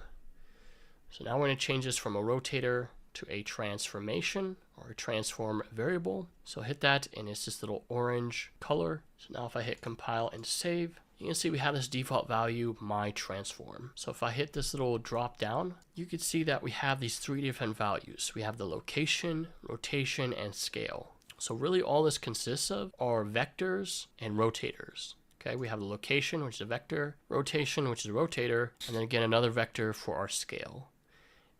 So now we're going to change this from a rotator to a transformation or a transform variable. So hit that, and it's this little orange color. So now if I hit compile and save, you can see we have this default value, myTransform. So if I hit this little drop down, you can see that we have these 3 different values. We have the location, rotation, and scale. So really all this consists of are vectors and rotators. Okay, we have the location, which is a vector, rotation, which is a rotator, and then again another vector for our scale.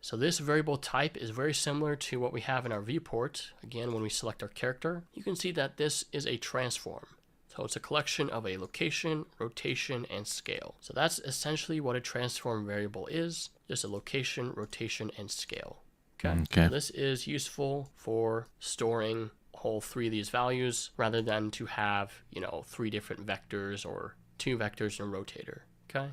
So this variable type is very similar to what we have in our viewport. Again, when we select our character, you can see that this is a transform. So it's a collection of a location, rotation, and scale. So that's essentially what a transform variable is, just a location, rotation, and scale. Okay. So this is useful for storing all 3 of these values rather than to have, 3 different vectors or 2 vectors in a rotator. Okay.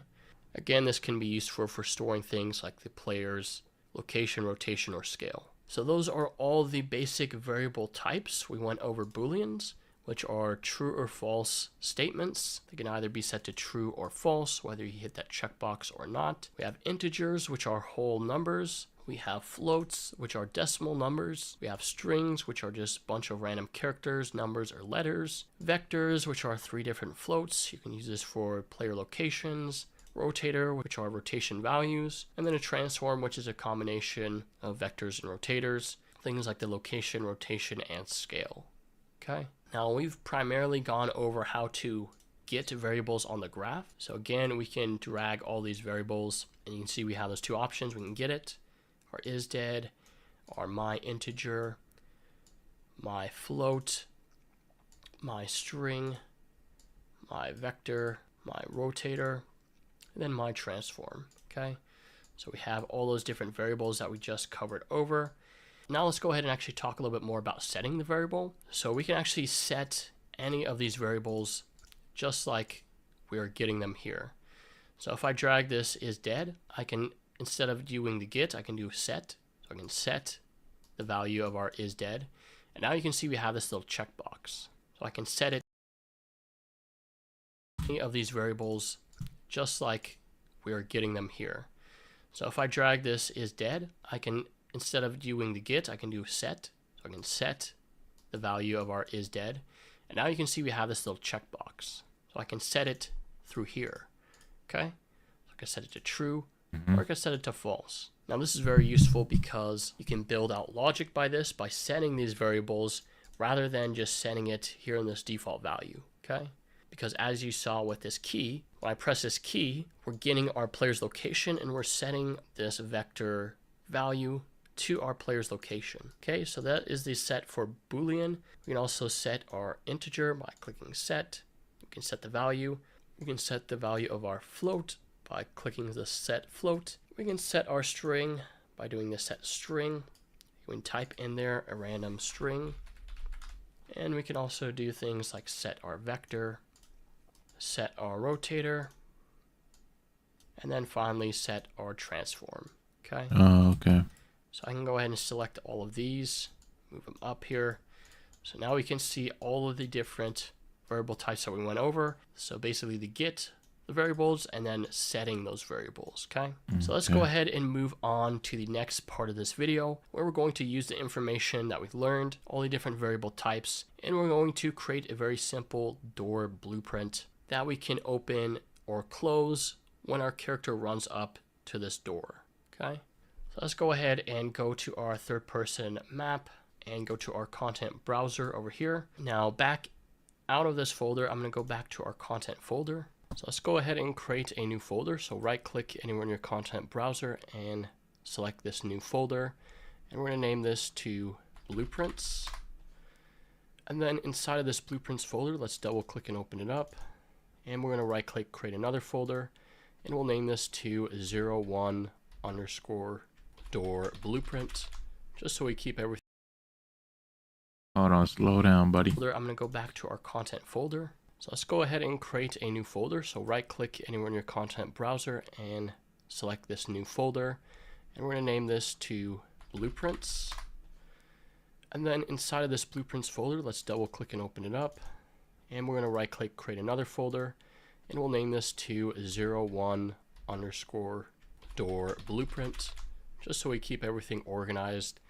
Again, this can be used for storing things like the player's location, rotation, or scale. So those are all the basic variable types. We went over Booleans, which are true or false statements. They can either be set to true or false, whether you hit that checkbox or not. We have integers, which are whole numbers. We have floats, which are decimal numbers. We have strings, which are just a bunch of random characters, numbers, or letters. Vectors, which are 3 different floats. You can use this for player locations. Rotator, which are rotation values, and then a transform, which is a combination of vectors and rotators, things like the location, rotation, and scale. Okay, now we've primarily gone over how to get variables on the graph. So again, we can drag all these variables, and you can see we have those 2 options. We can get it, our isDead, our myInteger, myFloat, myString, myVector, myRotator, and then myTransform. Okay, so we have all those different variables that we just covered over. Now let's go ahead and actually talk a little bit more about setting the variable. So we can actually set any of these variables just like we are getting them here. So if I drag this isDead, I can, instead of doing the get, I can do set. So I can set the value of our isDead, and now you can see we have this little checkbox. So I can set it any of these variables just like we are getting them here. So if I drag this isDead, I can, instead of doing the get, I can do set. So I can set the value of our isDead, and now you can see we have this little checkbox. So I can set it through here. Okay, so I can set it to true, or I can set it to false. Now this is very useful because you can build out logic by this, by setting these variables rather than just setting it here in this default value. Okay, because as you saw with this key, when I press this key, we're getting our player's location and we're setting this vector value to our player's location. Okay, so that is the set for Boolean. We can also set our integer by clicking set. We can set the value. We can set the value of our float by clicking the set float. We can set our string by doing the set string. You can type in there a random string, And we can also do things like set our vector, set our rotator, and then finally set our transform. Okay. Oh, okay. So I can go ahead and select all of these, move them up here. So now we can see all of the different variable types that we went over. So basically the get, the variables, and then setting those variables, okay? So let's go ahead and move on to the next part of this video, where we're going to use the information that we've learned, all the different variable types, and we're going to create a very simple door blueprint that we can open or close when our character runs up to this door, okay? So let's go ahead and go to our third person map and go to our content browser over here. Now back out of this folder, I'm going to go back to our content folder. So let's go ahead and create a new folder. So right click anywhere in your content browser and select this new folder. And we're going to name this to blueprints. And then inside of this blueprints folder, let's double click and open it up. And we're going to right click, create another folder. And we'll name this to 01 underscore door blueprint, just so we keep everything. Hold on, slow down, buddy. I'm going to go back to our content folder. So let's go ahead and create a new folder. So right click anywhere in your content browser and select this new folder. And we're going to name this to blueprints. And then inside of this blueprints folder, let's double click and open it up. And we're going to right click, create another folder. And we'll name this to 01 underscore door blueprint, just so we keep everything organized.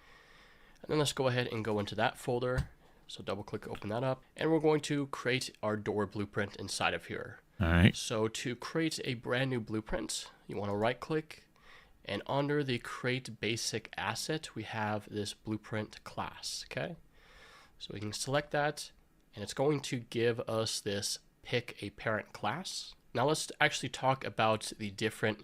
And then let's go ahead and go into that folder. So double click, open that up, and we're going to create our door blueprint inside of here. All right. So to create a brand new blueprint, you want to right click, and under the create basic asset, we have this blueprint class, okay? So we can select that, and it's going to give us this pick a parent class. Now let's actually talk about the different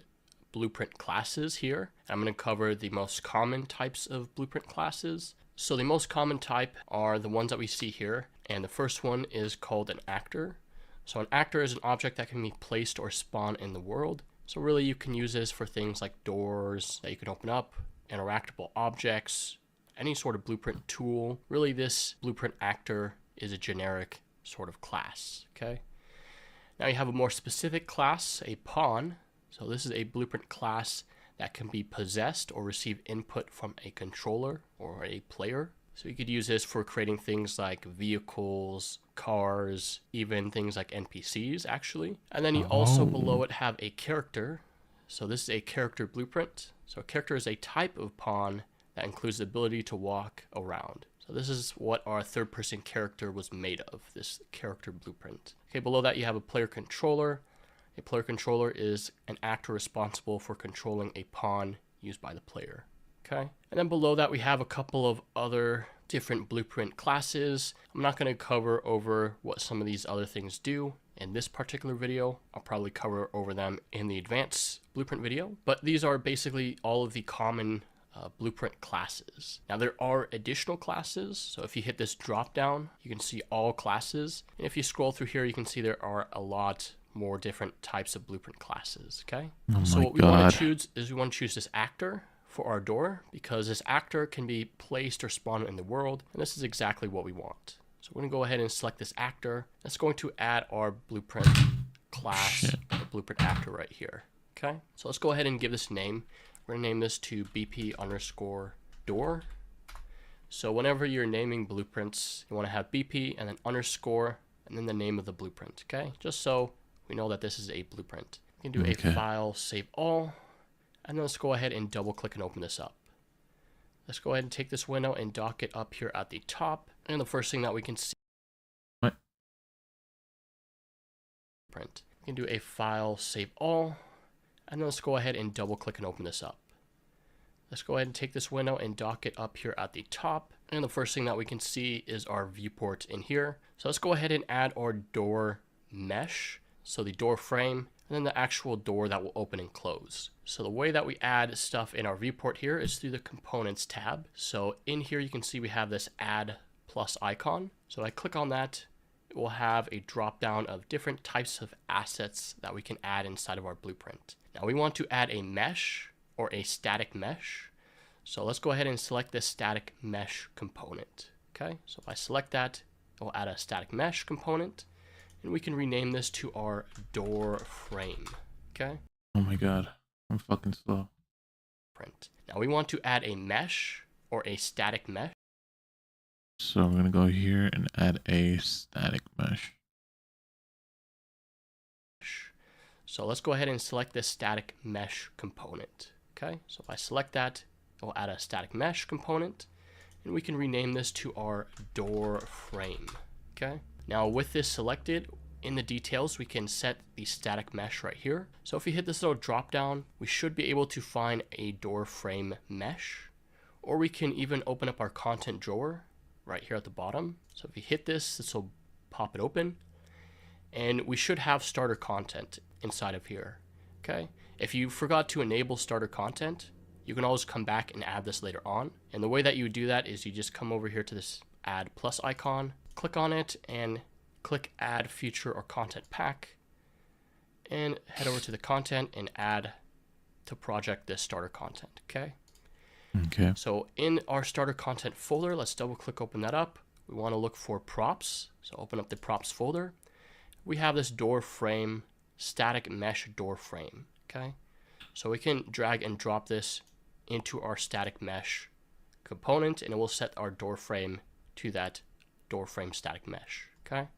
blueprint classes here. I'm going to cover the most common types of blueprint classes. So the most common type are the ones that we see here, and the first one is called an actor. So an actor is an object that can be placed or spawn in the world. So really you can use this for things like doors that you can open up, interactable objects, any sort of blueprint tool. Really this blueprint actor is a generic sort of class, okay? Now you have a more specific class, a pawn. So this is a blueprint class that can be possessed or receive input from a controller or a player. So you could use this for creating things like vehicles, cars, even things like NPCs actually. And then you also below it have a character. So this is a character blueprint. So a character is a type of pawn that includes the ability to walk around. So this is what our third person character was made of, this character blueprint. Okay, below that you have a player controller. A player controller is an actor responsible for controlling a pawn used by the player. Okay, and then below that we have a couple of other different blueprint classes. I'm not going to cover over what some of these other things do in this particular video. I'll probably cover over them in the advanced blueprint video, but these are basically all of the common blueprint classes. Now there are additional classes, so if you hit this drop down you can see all classes, and if you scroll through here you can see there are a lot more different types of blueprint classes, okay? So what we want to choose is we want to choose this actor for our door, because this actor can be placed or spawned in the world, and this is exactly what we want. So we're going to go ahead and select this actor. That's going to add our blueprint class, the blueprint actor right here, okay? So let's go ahead and give this a name. We're going to name this to BP underscore door. So whenever you're naming blueprints, you want to have BP and then underscore and then the name of the blueprint, okay? Just so we know that this is a blueprint. You can do a file, save all, and then let's go ahead and double click and open this up. Let's go ahead and take this window and dock it up here at the top. And the first thing that we can see, print. You can do a file, save all, and then let's go ahead and double click and open this up. Let's go ahead and take this window and dock it up here at the top. And the first thing that we can see is our viewport in here. So let's go ahead and add our door mesh. So the door frame, and then the actual door that will open and close. So the way that we add stuff in our viewport here is through the components tab. So in here you can see we have this add plus icon. So I click on that, it will have a drop down of different types of assets that we can add inside of our blueprint. Now we want to add a mesh or a static mesh. So let's go ahead and select this static mesh component. Okay, so if I select that, We'll add a static mesh component, and we can rename this to our door frame. Okay. Oh my god, I'm fucking slow. Print. Now we want to add a mesh or a static mesh. So I'm gonna go here and add a static mesh. So let's go ahead and select this static mesh component. Okay, so if I select that, we'll add a static mesh component, and we can rename this to our door frame. Okay, now with this selected, in the details we can set the static mesh right here. So if we hit this little drop down, we should be able to find a door frame mesh, or we can even open up our content drawer right here at the bottom. So if we hit this will pop it open, and we should have starter content inside of here. Okay, if you forgot to enable starter content, you can always come back and add this later on. And the way that you would do that is you just come over here to this add plus icon, click on it, and click add feature or content pack, and head over to the content and add to project this starter content. Okay. Okay. So in our starter content folder, let's double click, open that up. We want to look for props. So open up the props folder. We have this door frame, static mesh door frame. Okay. So we can drag and drop this into our static mesh component, and it will set our door frame to that door frame static mesh. Okay.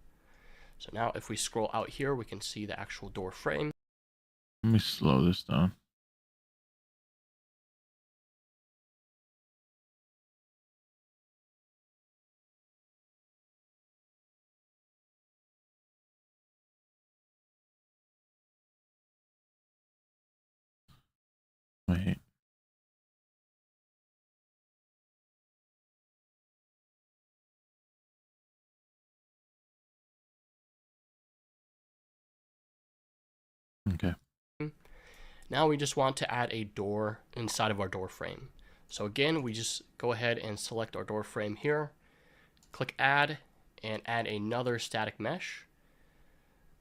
So now if we scroll out here, we can see the actual door frame. Let me slow this down. Wait. Okay. Now we just want to add a door inside of our door frame. So again, we just go ahead and select our door frame here, click add, and add another static mesh.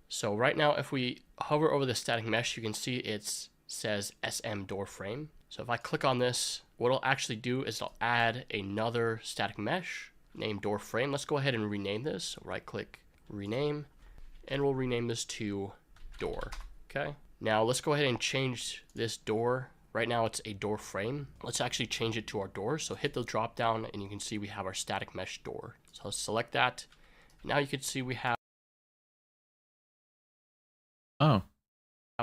So right now, if we hover over the static mesh, you can see it says SM door frame. So if I click on this, what it'll actually do is it'll add another static mesh named door frame. Let's go ahead and rename this. So right click, rename, and we'll rename this to door. Okay. Now let's go ahead and change this door. Right now it's a door frame. Let's actually change it to our door. So hit the drop down and you can see we have our static mesh door. So let's select that. Now you can see we have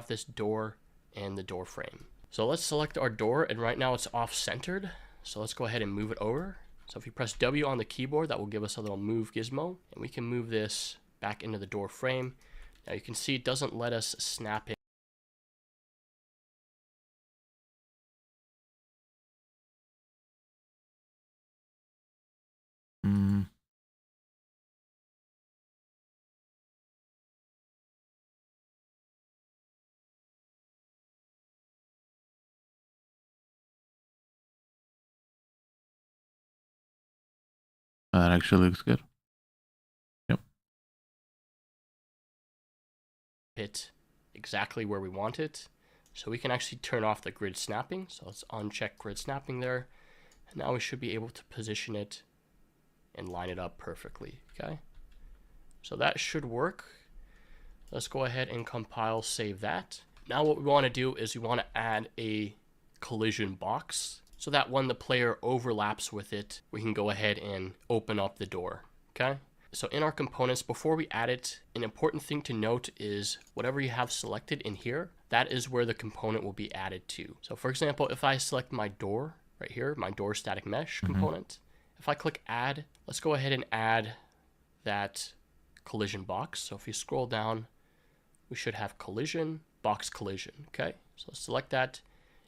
this door and the door frame. So let's select our door, and right now it's off centered. So let's go ahead and move it over. So if you press W on the keyboard, that will give us a little move gizmo, and we can move this back into the door frame. Now you can see it doesn't let us snap in. That actually looks good. Yep. It exactly where we want it. So we can actually turn off the grid snapping. So let's uncheck grid snapping there. And now we should be able to position it and line it up perfectly. Okay. So that should work. Let's go ahead and compile, save that. Now what we want to do is we want to add a collision box, so that when the player overlaps with it, we can go ahead and open up the door. Okay. So in our components, before we add it, an important thing to note is whatever you have selected in here, that is where the component will be added to. So for example, if I select my door right here, my door static mesh component, if I click add, let's go ahead and add that collision box. So if you scroll down, we should have collision, box collision. Okay. So select that.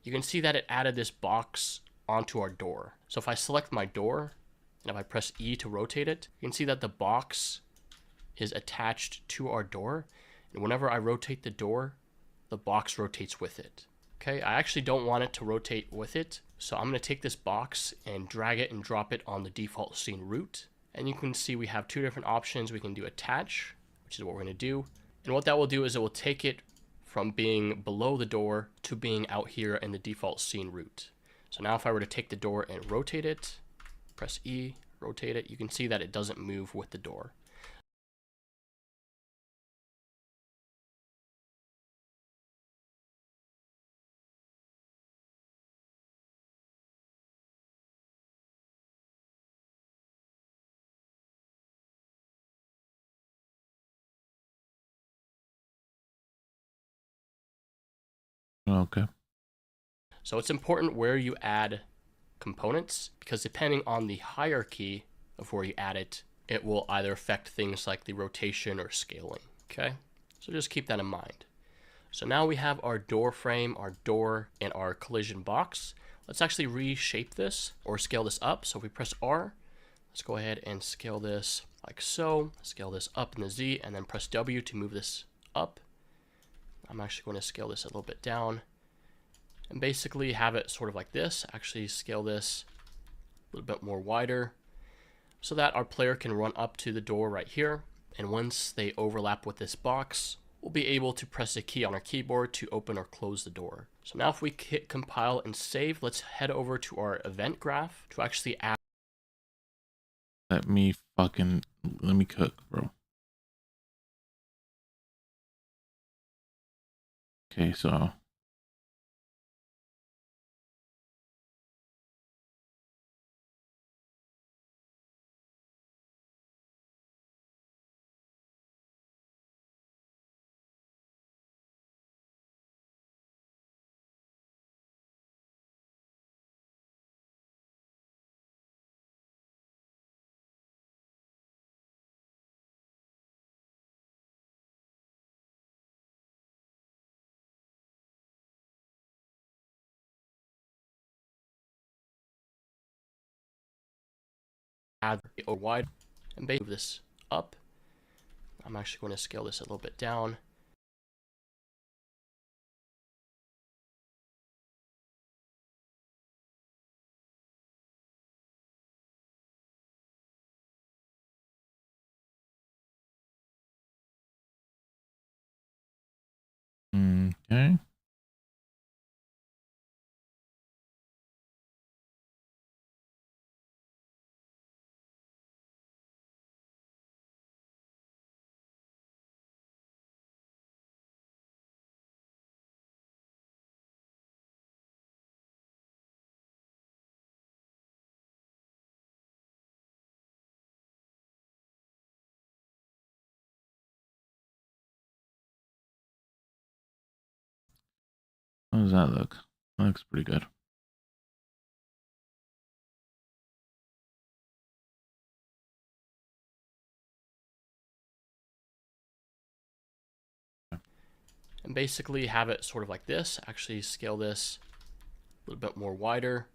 You can see that it added this box onto our door. So if I select my door, and if I press E to rotate it, you can see that the box is attached to our door. And whenever I rotate the door, the box rotates with it. Okay, I actually don't want it to rotate with it. So I'm going to take this box and drag it and drop it on the default scene root. And you can see we have two different options. We can do attach, which is what we're going to do. And what that will do is it will take it from being below the door to being out here in the default scene root. So now if I were to take the door and rotate it, press E, rotate it, you can see that it doesn't move with the door. Okay. So it's important where you add components, because depending on the hierarchy of where you add it, it will either affect things like the rotation or scaling. Okay, so just keep that in mind. So now we have our door frame, our door, and our collision box. Let's actually reshape this or scale this up. So if we press R, let's go ahead and scale this like so. Scale this up in the Z, and then press W to move this up. I'm actually going to scale this a little bit down and basically have it sort of like this. Actually scale this a little bit more wider so that our player can run up to the door right here. And once they overlap with this box, we'll be able to press a key on our keyboard to open or close the door. So now if we hit compile and save, let's head over to our event graph to actually add. Let me cook, bro. Okay, so or wide and move this up. I'm actually going to scale this a little bit down. okay. How does that look? That looks pretty good. And basically have it sort of like this. Actually scale this a little bit more wider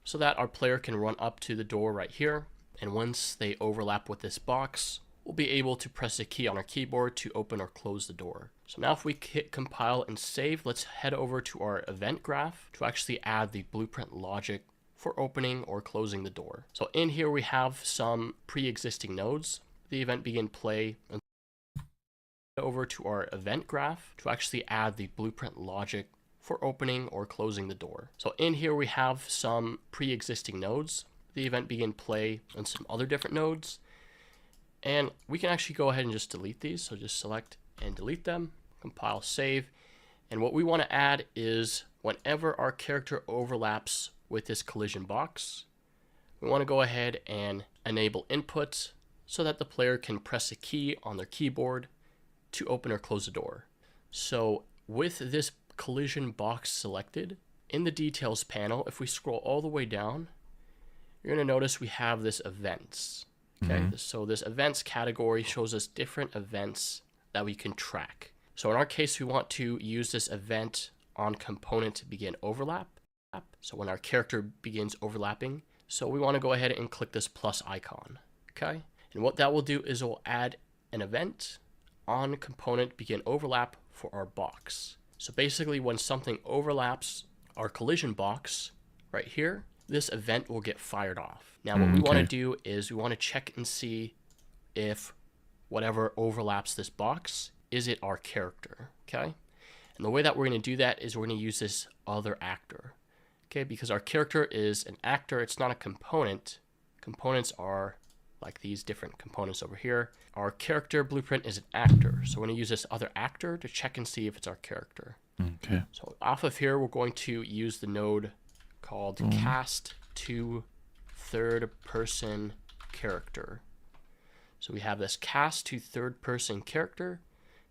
so that our player can run up to the door right here. And once they overlap with this box, we'll be able to press a key on our keyboard to open or close the door. So now if we hit compile and save, let's head over to our event graph to actually add the blueprint logic for opening or closing the door. So in here we have some pre-existing nodes. The event begin play, and over to our event graph to actually add the blueprint logic for opening or closing the door. So in here we have some pre-existing nodes. The event begin play and some other different nodes. And we can actually go ahead and just delete these. So just select and delete them, compile, save. And what we want to add is whenever our character overlaps with this collision box, we want to go ahead and enable input so that the player can press a key on their keyboard to open or close the door. So with this collision box selected, in the details panel, if we scroll all the way down, you're going to notice we have this events. Okay, so this events category shows us different events that we can track. So in our case, we want to use this event on component to begin overlap. So when our character begins overlapping, so we want to go ahead and click this plus icon. Okay, and what that will do is it will add an event on component begin overlap for our box. So basically when something overlaps our collision box right here, this event will get fired off. Now what we want to do is we want to check and see if whatever overlaps this box, is it our character, okay? And the way that we're going to do that is we're going to use this other actor, okay? Because our character is an actor, it's not a component. components are like these different components over here. Our character blueprint is an actor. So we're going to use this other actor to check and see if it's our character. Okay. So off of here, we're going to use the node called cast to third person character. So we have this cast to third person character.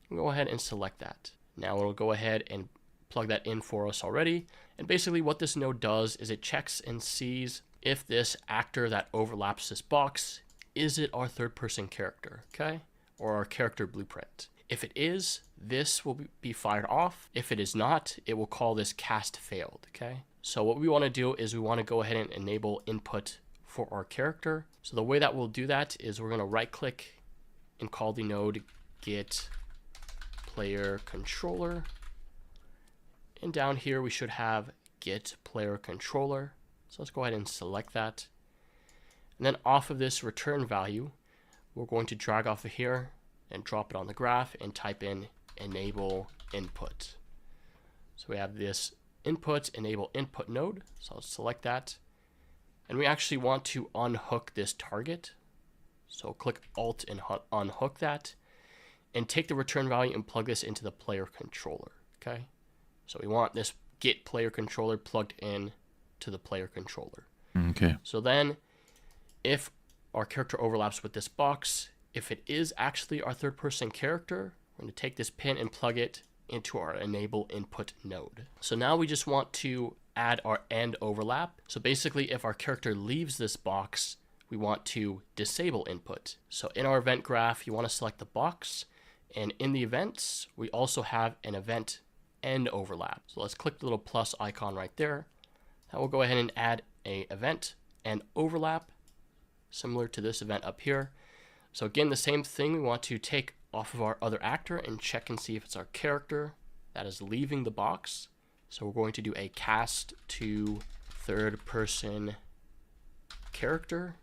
We'll go ahead and select that. Now we'll go ahead and plug that in for us already. And basically what this node does is it checks and sees if this actor that overlaps this box, is it our third person character, okay? Or our character blueprint. If it is, this will be fired off. If it is not, it will call this cast failed, okay? So what we want to do is we want to go ahead and enable input for our character. So the way that we'll do that is we're going to right click and call the node get player controller. And down here we should have get player controller. So let's go ahead and select that. And then off of this return value, we're going to drag off of here and drop it on the graph and type in enable input. So we have this input enable input node. So I'll select that. And we actually want to unhook this target. So click Alt and unhook that. And take the return value and plug this into the player controller. Okay. So we want this get player controller plugged in to the player controller. Okay. So then if our character overlaps with this box, if it is actually our third person character, we're going to take this pin and plug it into our enable input node. So now we just want to add our end overlap. So basically if our character leaves this box, we want to disable input. So in our event graph, you want to select the box, and in the events, we also have an event end overlap. So let's click the little plus icon right there. That will go ahead and add a event and overlap similar to this event up here. So again, the same thing, we want to take off of our other actor and check and see if it's our character that is leaving the box. So we're going to do a cast to third person character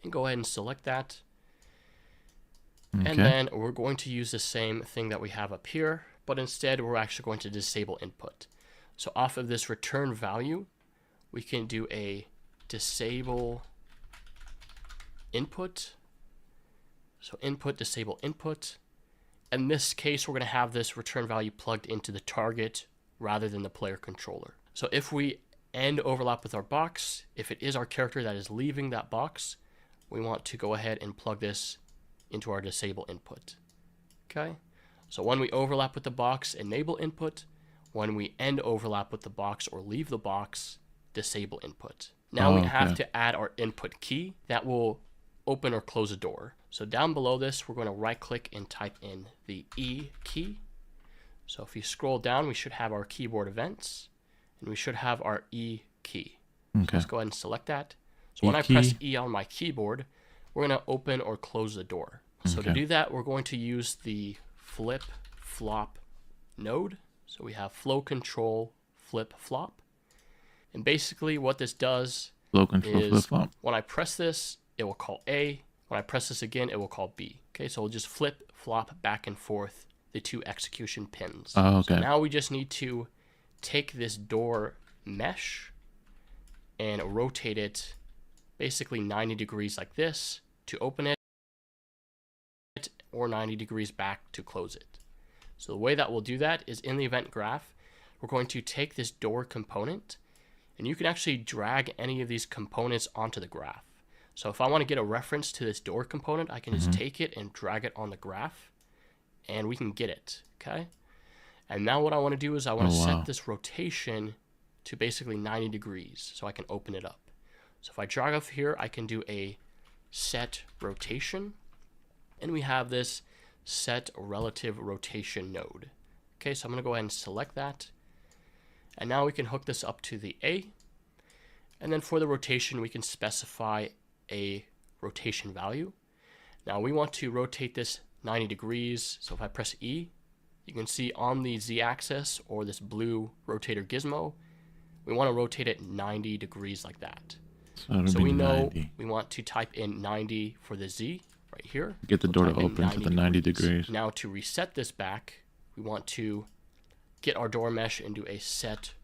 and go ahead and select that. Okay. And then we're going to use the same thing that we have up here, but instead we're actually going to disable input. So off of this return value, we can do a disable input. So input, disable input. In this case, we're going to have this return value plugged into the target rather than the player controller. So if we end overlap with our box, if it is our character that is leaving that box, we want to go ahead and plug this into our disable input. Okay, so when we overlap with the box, enable input. When we end overlap with the box or leave the box, disable input. Now we have to add our input key that will open or close a door. So down below this, we're going to right click and type in the E key. So if you scroll down, we should have our keyboard events and we should have our E key. Okay. So let's go ahead and select that. So when I press E on my keyboard, we're going to open or close the door. So to do that, we're going to use the flip flop node. So we have flow control flip flop. And basically what this does Flow control is flip flop. when I press this, it will call A. When I press this again, it will call B. Okay, so we'll just flip flop back and forth the two execution pins. Oh, okay. So now we just need to take this door mesh and rotate it basically 90 degrees like this to open it, or 90 degrees back to close it. So the way that we'll do that is in the event graph, we're going to take this door component, and you can actually drag any of these components onto the graph. So if I want to get a reference to this door component, I can just take it and drag it on the graph, and we can get it, okay? And now what I want to do is I want to set this rotation to basically 90 degrees so I can open it up. So if I drag off here, I can do a set rotation, and we have this set relative rotation node. Okay, so I'm going to go ahead and select that. And now we can hook this up to the A. And then for the rotation, we can specify a rotation value. Now we want to rotate this 90 degrees. So if I press E, you can see on the Z axis or this blue rotator gizmo, we want to rotate it 90 degrees like that. So we know 90. we want to type in 90 for the Z right here. Get the door to open to the 90 degrees. Now to reset this back, we want to get our door mesh into a set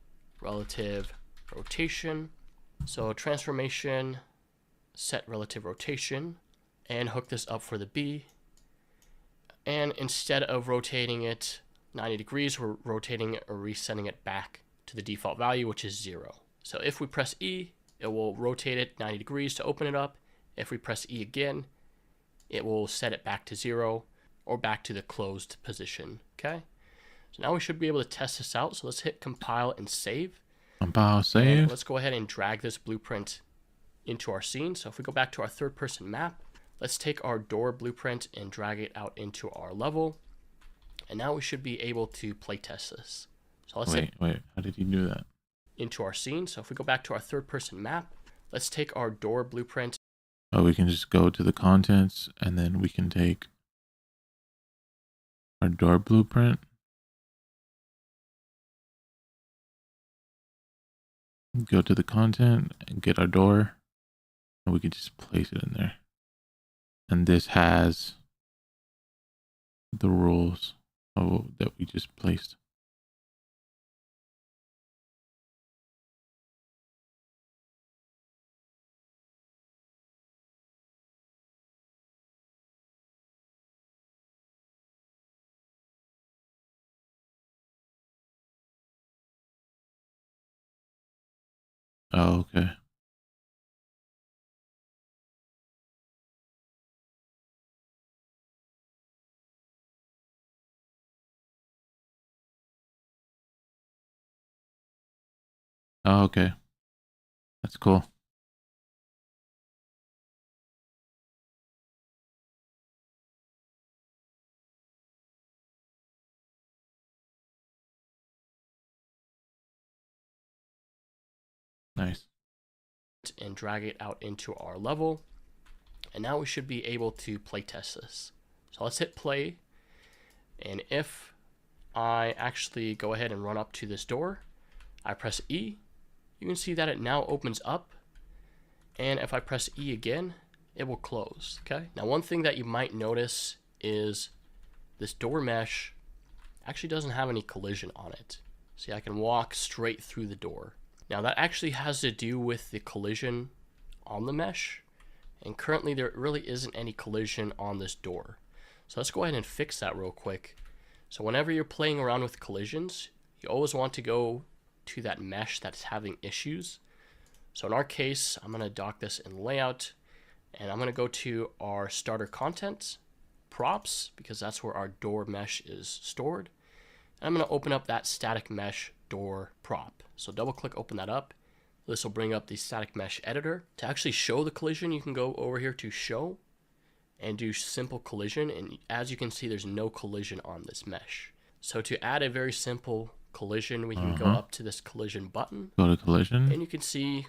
relative rotation. So transformation, set relative rotation, and hook this up for the B. And instead of rotating it 90 degrees, we're rotating or resetting it back to the default value, which is 0. So if we press E, it will rotate it 90 degrees to open it up. If we press E again, it will set it back to 0 or back to the closed position. Okay. So now we should be able to test this out. So let's hit compile and save. Compile, save. And let's go ahead and drag this blueprint into our scene. So if we go back to our third person map, let's take our door blueprint and drag it out into our level. And now we should be able to playtest this. So let's wait, how did you do that? Into our scene. So if we go back to our third person map, let's take our door blueprint. Oh, we can just go to the contents and then we can take our door blueprint. Go to the content and get our door, and we can just place it in there. And this has the rules that we just placed. Oh, okay. Oh, okay. That's cool. Nice. And drag it out into our level. And now we should be able to playtest this. So let's hit play. And if I actually go ahead and run up to this door, I press E, you can see that it now opens up. And if I press E again, it will close. Okay. Now one thing that you might notice is this door mesh actually doesn't have any collision on it. See, I can walk straight through the door. Now that actually has to do with the collision on the mesh. And currently there really isn't any collision on this door. So let's go ahead and fix that real quick. So whenever you're playing around with collisions, you always want to go to that mesh that's having issues. So in our case, I'm going to dock this in layout, and I'm going to go to our starter content, props, because that's where our door mesh is stored. And I'm going to open up that static mesh door prop. So double click, open that up. This will bring up the static mesh editor. To actually show the collision, you can go over here to show and do simple collision. And as you can see, there's no collision on this mesh. So to add a very simple collision, we can go up to this collision button. Go to collision. And you can see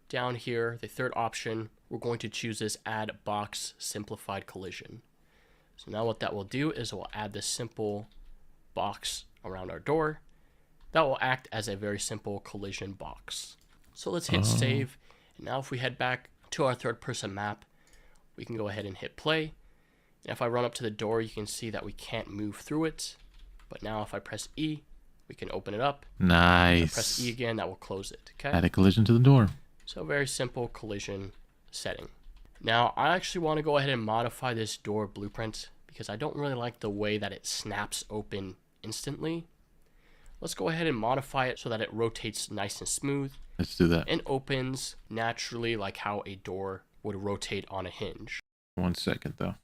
down here, the third option, we're going to choose this add box simplified collision. So now what that will do is it will add this simple box around our door. That will act as a very simple collision box. So let's hit save. And now if we head back to our third person map, we can go ahead and hit play. And if I run up to the door, you can see that we can't move through it. But now if I press E, we can open it up. Nice. If I press E again, that will close it. Okay. Add a collision to the door. So very simple collision setting. Now I actually want to go ahead and modify this door blueprint because I don't really like the way that it snaps open instantly. Let's go ahead and modify it so that it rotates nice and smooth. Let's do that. And opens naturally like how a door would rotate on a hinge. 1 second though.